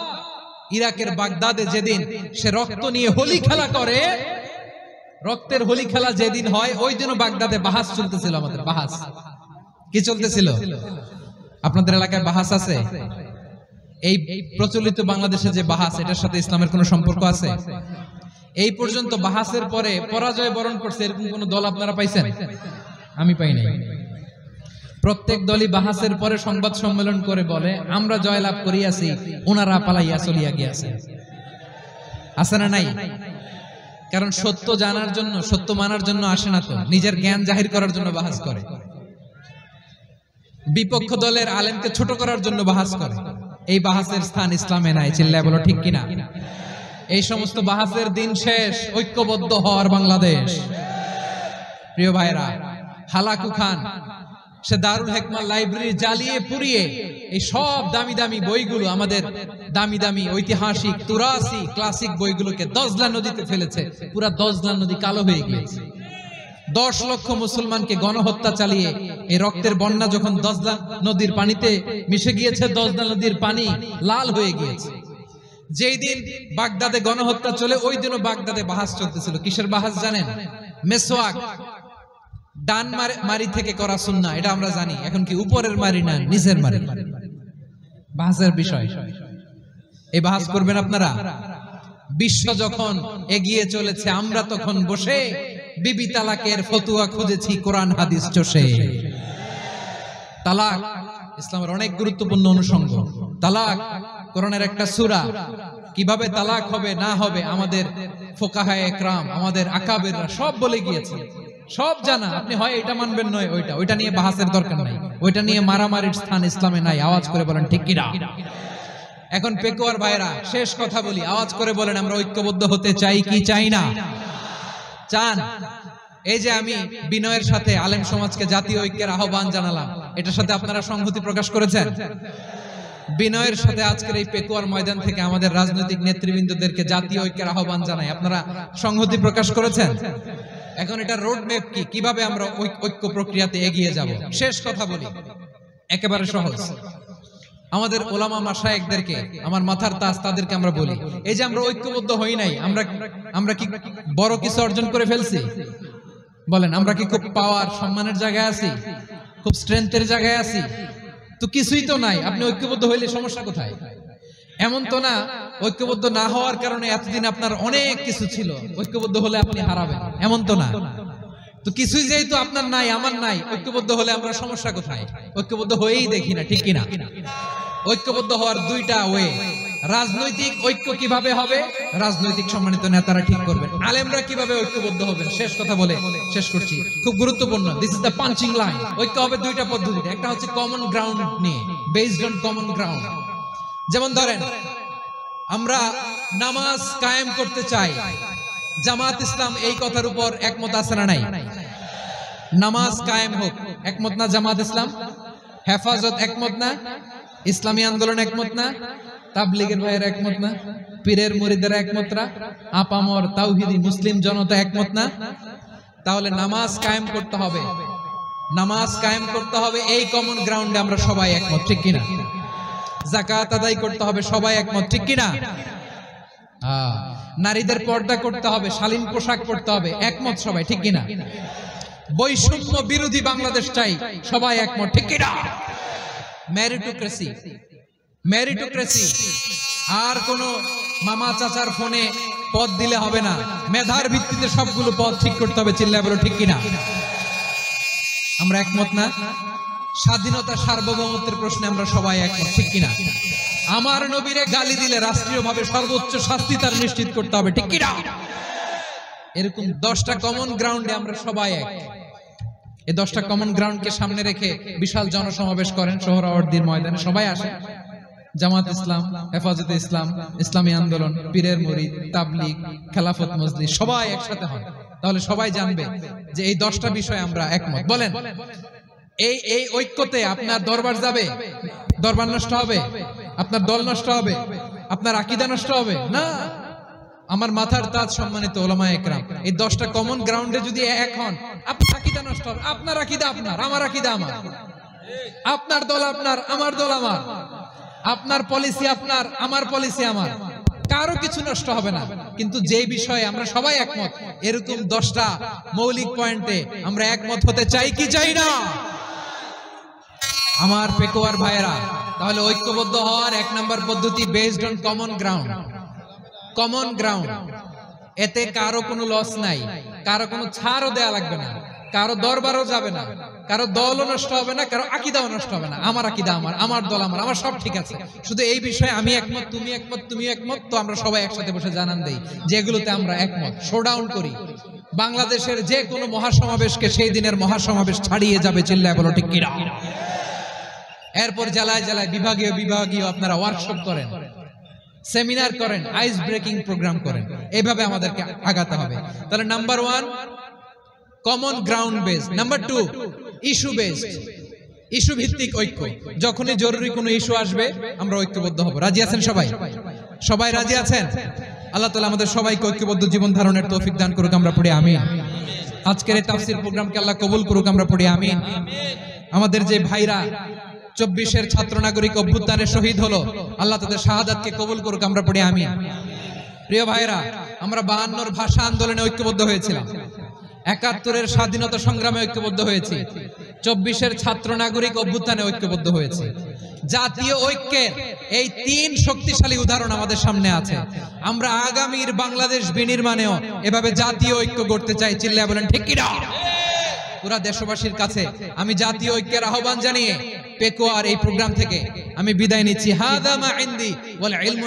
ইরাকের বাগদাদে যেদিন সে রক্ত নিয়ে হোলি খেলা করে, রক্তের হোলি খেলা যেদিন হয়, ওই দিনও বাগদাদে বাহাস চলতেছিল। আমাদের বাহাস কি চলতেছিল? আপনাদের এলাকায় বাহাস আছে? এই প্রচলিত বাংলাদেশে যে বাহাস, এটার সাথে ইসলামের কোনো সম্পর্ক আছে? এই পর্যন্ত বাহাসের পরে পরাজয় বরণ করছে এরকম কোন দল আপনারা পাইছেন? আমি পাই নাই। প্রত্যেক দলই বাহাসের পরে সংবাদ সম্মেলন করে বলে আমরা জয়লাভ করিয়াছি, ওনারা পালাইয়া চলিয়া গিয়াছে। আছে না নাই? কারণ সত্য জানার জন্য, সত্য মানার জন্য আসে না তো, নিজের জ্ঞান জাহির করার জন্য বাহাস করে। বিপক্ষ দলের আলেমকে ছোট করার জন্য বাহাস করে। এই বাহাসের স্থান ইসলামে নাই। চিল্লায় বলো ঠিক কিনা? এই সমস্ত বাহাসের দিন শেষ। ঐক্যবদ্ধ হওয়ার বাংলাদেশ। প্রিয় ভাইরা, হালাকু খান সে দারুল হিকমা লাইব্রেরি জ্বালিয়ে পুড়িয়ে এই সব দামি দামি বইগুলো, আমাদের দামি দামি ঐতিহাসিক তুরাসি ক্লাসিক বইগুলোকে দজলা নদীতে ফেলেছে। পুরা দজলা নদী কালো হয়ে গিয়েছে। 10 লক্ষ মুসলমানকে গণহত্যা চালিয়ে এই রক্তের বন্যা যখন দজলা নদীর পানিতে মিশে গিয়েছে, দজলা নদীর পানি লাল হয়ে গিয়েছে। যেই দিন বাগদাদে গণহত্যা চলে, ওই দিনও বাগদাদে বাহাস চলতেছিল। কিসের বাহাস জানেন? মেসওয়াক, ডান মারি থেকে করা সুন্নাহ, এটা আমরা জানি। এখন কি উপরের মারি না নিচের মারি? বাহাসের বিষয়। এই বাহাস করবেন আপনারা? বিশ্ব যখন এগিয়ে চলেছে, আমরা তখন বসে বিবি তালাকের ফতুয়া খুঁজেছি কোরআন হাদিস চষে। তালাক ইসলামের অনেক গুরুত্বপূর্ণ অনুষঙ্গ। তালাক কোরআনের একটা সূরা। কিভাবে তালাক হবে না হবে আমাদের ফুকাহায়ে ইকরাম, আমাদের আকাবেররা সব বলে গিয়েছে, সব জানা। আপনি হয় এটা মানবেন, নয় ওইটা। ওইটা নিয়ে বাহাসের দরকার নাই, ওইটা নিয়ে মারামারির স্থান ইসলামে নাই। আওয়াজ করে বলেন ঠিক কিনা? এখন পেকুয়ার ভাইরা, শেষ কথা বলি, আওয়াজ করে বলেন আমরা ঐক্যবদ্ধ হতে চাই কি চাই না? চান? এই যে আমি বিনয়ের সাথে আলেম সমাজকে জাতীয় ঐক্যের আহ্বান জানালাম, এটার সাথে আপনারা সংহতি প্রকাশ করেছেন? বিনয়ের সাথে আজকের এই পেকুয়ার ময়দান থেকে আমাদের রাজনৈতিক নেতৃবৃন্দদেরকে জাতীয় ঐক্যের আহ্বান জানাই, আপনারা সংহতি প্রকাশ করেছেন? এখন এটা রোড ম্যাপ কি, কিভাবে আমরা ঐক্য প্রক্রিয়াতে এগিয়ে যাব? শেষ কথা বলি, একেবারে সহজ। আমাদের ওলামা মাশায়েখদেরকে, আমার মাথার তাজ তাদেরকে আমরা বলি, এই যে আমরা ঐক্যবদ্ধ হই নাই, আমরা কি বড় কিছু অর্জন করে ফেলছি? বলেন, আমরা কি খুব পাওয়ার সম্মানের জায়গায় আছি? খুব স্ট্রেংথের জায়গায় আছি? তো কিছুই তো নাই। আপনি ঐক্যবদ্ধ হইলে সমস্যা কোথায়? এমন তো না ঐক্যবদ্ধ না হওয়ার কারণে এতদিন আপনার অনেক কিছু ছিল, ঐক্যবদ্ধ হলে আপনি হারাবেন, এমন তো না। তো কিছুই যেহেতু আপনার নাই, আমার নাই, ঐক্যবদ্ধ হলে আমরা সমস্যা কোথায়? ঐক্যবদ্ধ হয়েই দেখি না, ঠিক কিনা? ঐক্যবদ্ধ হওয়ার দুইটা ওয়ে। রাজনৈতিক ঐক্য কিভাবে হবে? রাজনৈতিক সম্মানিত নেতারা ঠিক করবেন। আলেমরা কিভাবে ঐক্যবদ্ধ হবেন? শেষ কথা বলে শেষ করছি, খুব গুরুত্বপূর্ণ। This is the punching line. ঐক্য হবে দুইটা পদ্ধতিতে। একটা হচ্ছে কমন গ্রাউন্ড নিয়ে, বেসড অন কমন গ্রাউন্ড। যেমন ধরেন, আমরা নামাজ কায়েম করতে চাই, জামাত ইসলাম এই কথার উপর একমত আছে না নাই? নামাজ কায়েম হোক, একমত না জামাত ইসলাম? হেফাজত একমত না, ইসলামী আন্দোলন একমত না, তাবলীগের ভাইয়ের একমত না, পীরের মুরিদের একমত না, আপামর তাওহীদি মুসলিম জনতা একমত না। তাহলে নামাজ কায়েম করতে হবে, নামাজ কায়েম করতে হবে এই কমন গ্রাউন্ডে আমরা সবাই একমত, ঠিক কিনা? যাকাত আদায় করতে হবে, সবাই একমত, ঠিক কিনা? নারীদের পর্দা করতে হবে, শালীন পোশাক পরতে হবে, একমত সবাই, ঠিক কিনা? বৈষম্য বিরোধী বাংলাদেশ চাই, সবাই একমত, ঠিক কিনা? মেরিটোক্রেসি, মেরিটোক্রেসি, আর কোন মামা চাচার ফোনে পদ দিলে হবে না, মেধার ভিত্তিতে সবগুলো পদ ঠিক করতে হবে, চিল্লায় বলো ঠিক কিনা? আমরা একমত না? স্বাধীনতা সার্বভৌমত্বের প্রশ্নে আমরা সবাই একমত, ঠিক কিনা? আমার নবীরে গালি দিলে রাষ্ট্রীয়ভাবে সর্বোচ্চ শাস্তি তার নিশ্চিত করতে হবে, ঠিক কিনা? এরকম 10টা কমন গ্রাউন্ডে আমরা সবাই এক। এই 10টা কমন গ্রাউন্ডকে সামনে রেখে বিশাল জনসমাবেশ করেন সোহরাওয়ার্দীর ময়দানে, সবাই আসে। জামাত ইসলাম, হেফাজতে ইসলাম, ইসলামী আন্দোলন, পীরের মুরিদ, তাবলীগ, খেলাফত মজলিস সবাই একসাথে হন, তাহলে সবাই জানবে যে এই 10টা বিষয়ে আমরা একমত। বলেন, এই ঐক্যতে আপনার দরবার যাবে, দরবার নষ্ট হবে, আপনার দল নষ্ট হবে, আপনার আকীদা নষ্ট হবে না। আমার মাথার তাজ সম্মানিত উলামায়ে একরাম, এই 10টা কমন গ্রাউন্ডে যদি এক হন, আপনার আকীদা নষ্ট হবে, আপনার আকীদা আপনার, আমার আকীদা আমার, আপনার দল আপনার, আমার দল আমার, আপনার পলিসি আপনার, আমার পলিসি আমার, কারো কিছু নষ্ট হবে না। কিন্তু যে বিষয়ে আমরা সবাই একমত, এরকম 10টা মৌলিক পয়েন্টে আমরা একমত হতে চাই কি চাই না? আমার পেকোয়ার ভাইয়েরা, তাহলে ঐক্যবদ্ধ হওয়ার 1 নম্বর পদ্ধতি based on common ground. Common ground, এতে কারো কোনো লস নাই, কারো কোনো ছাড়ও দেয়া লাগবে না, কারো দরবারও যাবে না, কারো দলও নষ্ট হবে না, কারো আকীদাও নষ্ট হবে না। আমার আকীদা আমার, আমার দল আমার, আমার সব ঠিক আছে। শুধু এই বিষয়ে আমি একমত, তুমি একমত, তুমি একমত, তো আমরা সবাই একসাথে বসে জানান দেই যেগুলোতে আমরা একমত, শোডাউন করি। বাংলাদেশের যে কোনো মহাসমাবেশকে সেই দিনের মহাসমাবেশ ছাড়িয়ে যাবে, চিল্লায় বলো ঠিক কিনা? এরপর জেলায় জেলায় বিভাগীয় বিভাগীয় আপনারা ওয়ার্কশপ করেন, সেমিনার করেন, আইস ব্রেকিং প্রোগ্রাম করেন, এইভাবে আমাদেরকে আগাতে হবে। তাহলে number 1 common ground based, number 2 issue based, issue ভিত্তিক ঐক্য। যখনই জরুরি কোনো ইস্যু আসবে আমরা ঐক্যবদ্ধ হব। রাজি আছেন সবাই? সবাই রাজি আছেন? আল্লাহ তাআলা আমাদের সবাইকে ঐক্যবদ্ধ জীবন ধারণের তৌফিক দান করুক, আমরা পড়ি আমিন। আজকের এই তাফসীর প্রোগ্রামকে আল্লাহ কবুল করুক, আমরা পড়ি আমিন। আমাদের যে ভাইরা 24-এর ছাত্র নাগরিক অভ্যুত্থানে শহীদ হলো, আল্লাহ তাদের শাহাদাতকে কবুল করুক, আমরা পড়ি আমিন। প্রিয় ভাইরা, আমরা 52-র ভাষা আন্দোলনে ঐক্যবদ্ধ হয়েছিলাম, 71-এর স্বাধীনতা সংগ্রামে ঐক্যবদ্ধ হয়েছি, 24-এর ছাত্র নাগরিক অভ্যুত্থানে ঐক্যবদ্ধ হয়েছে। জাতীয় ঐক্যের এই 3 শক্তিশালী উদাহরণ আমাদের সামনে আছে। আমরা আগামীর বাংলাদেশ বিনির্মাণেও এভাবে জাতীয় ঐক্য গড়তে চাই, চিল্লায় বলেন ঠিক কিনা? পুরা দেশবাসীর কাছে আমি জাতীয় ঐক্যের আহ্বান জানিয়ে পেকোয়ার এই প্রোগ্রাম থেকে আমি বিদায় নিচ্ছি। হাদা মা ইনদি ওয়াল ইলমু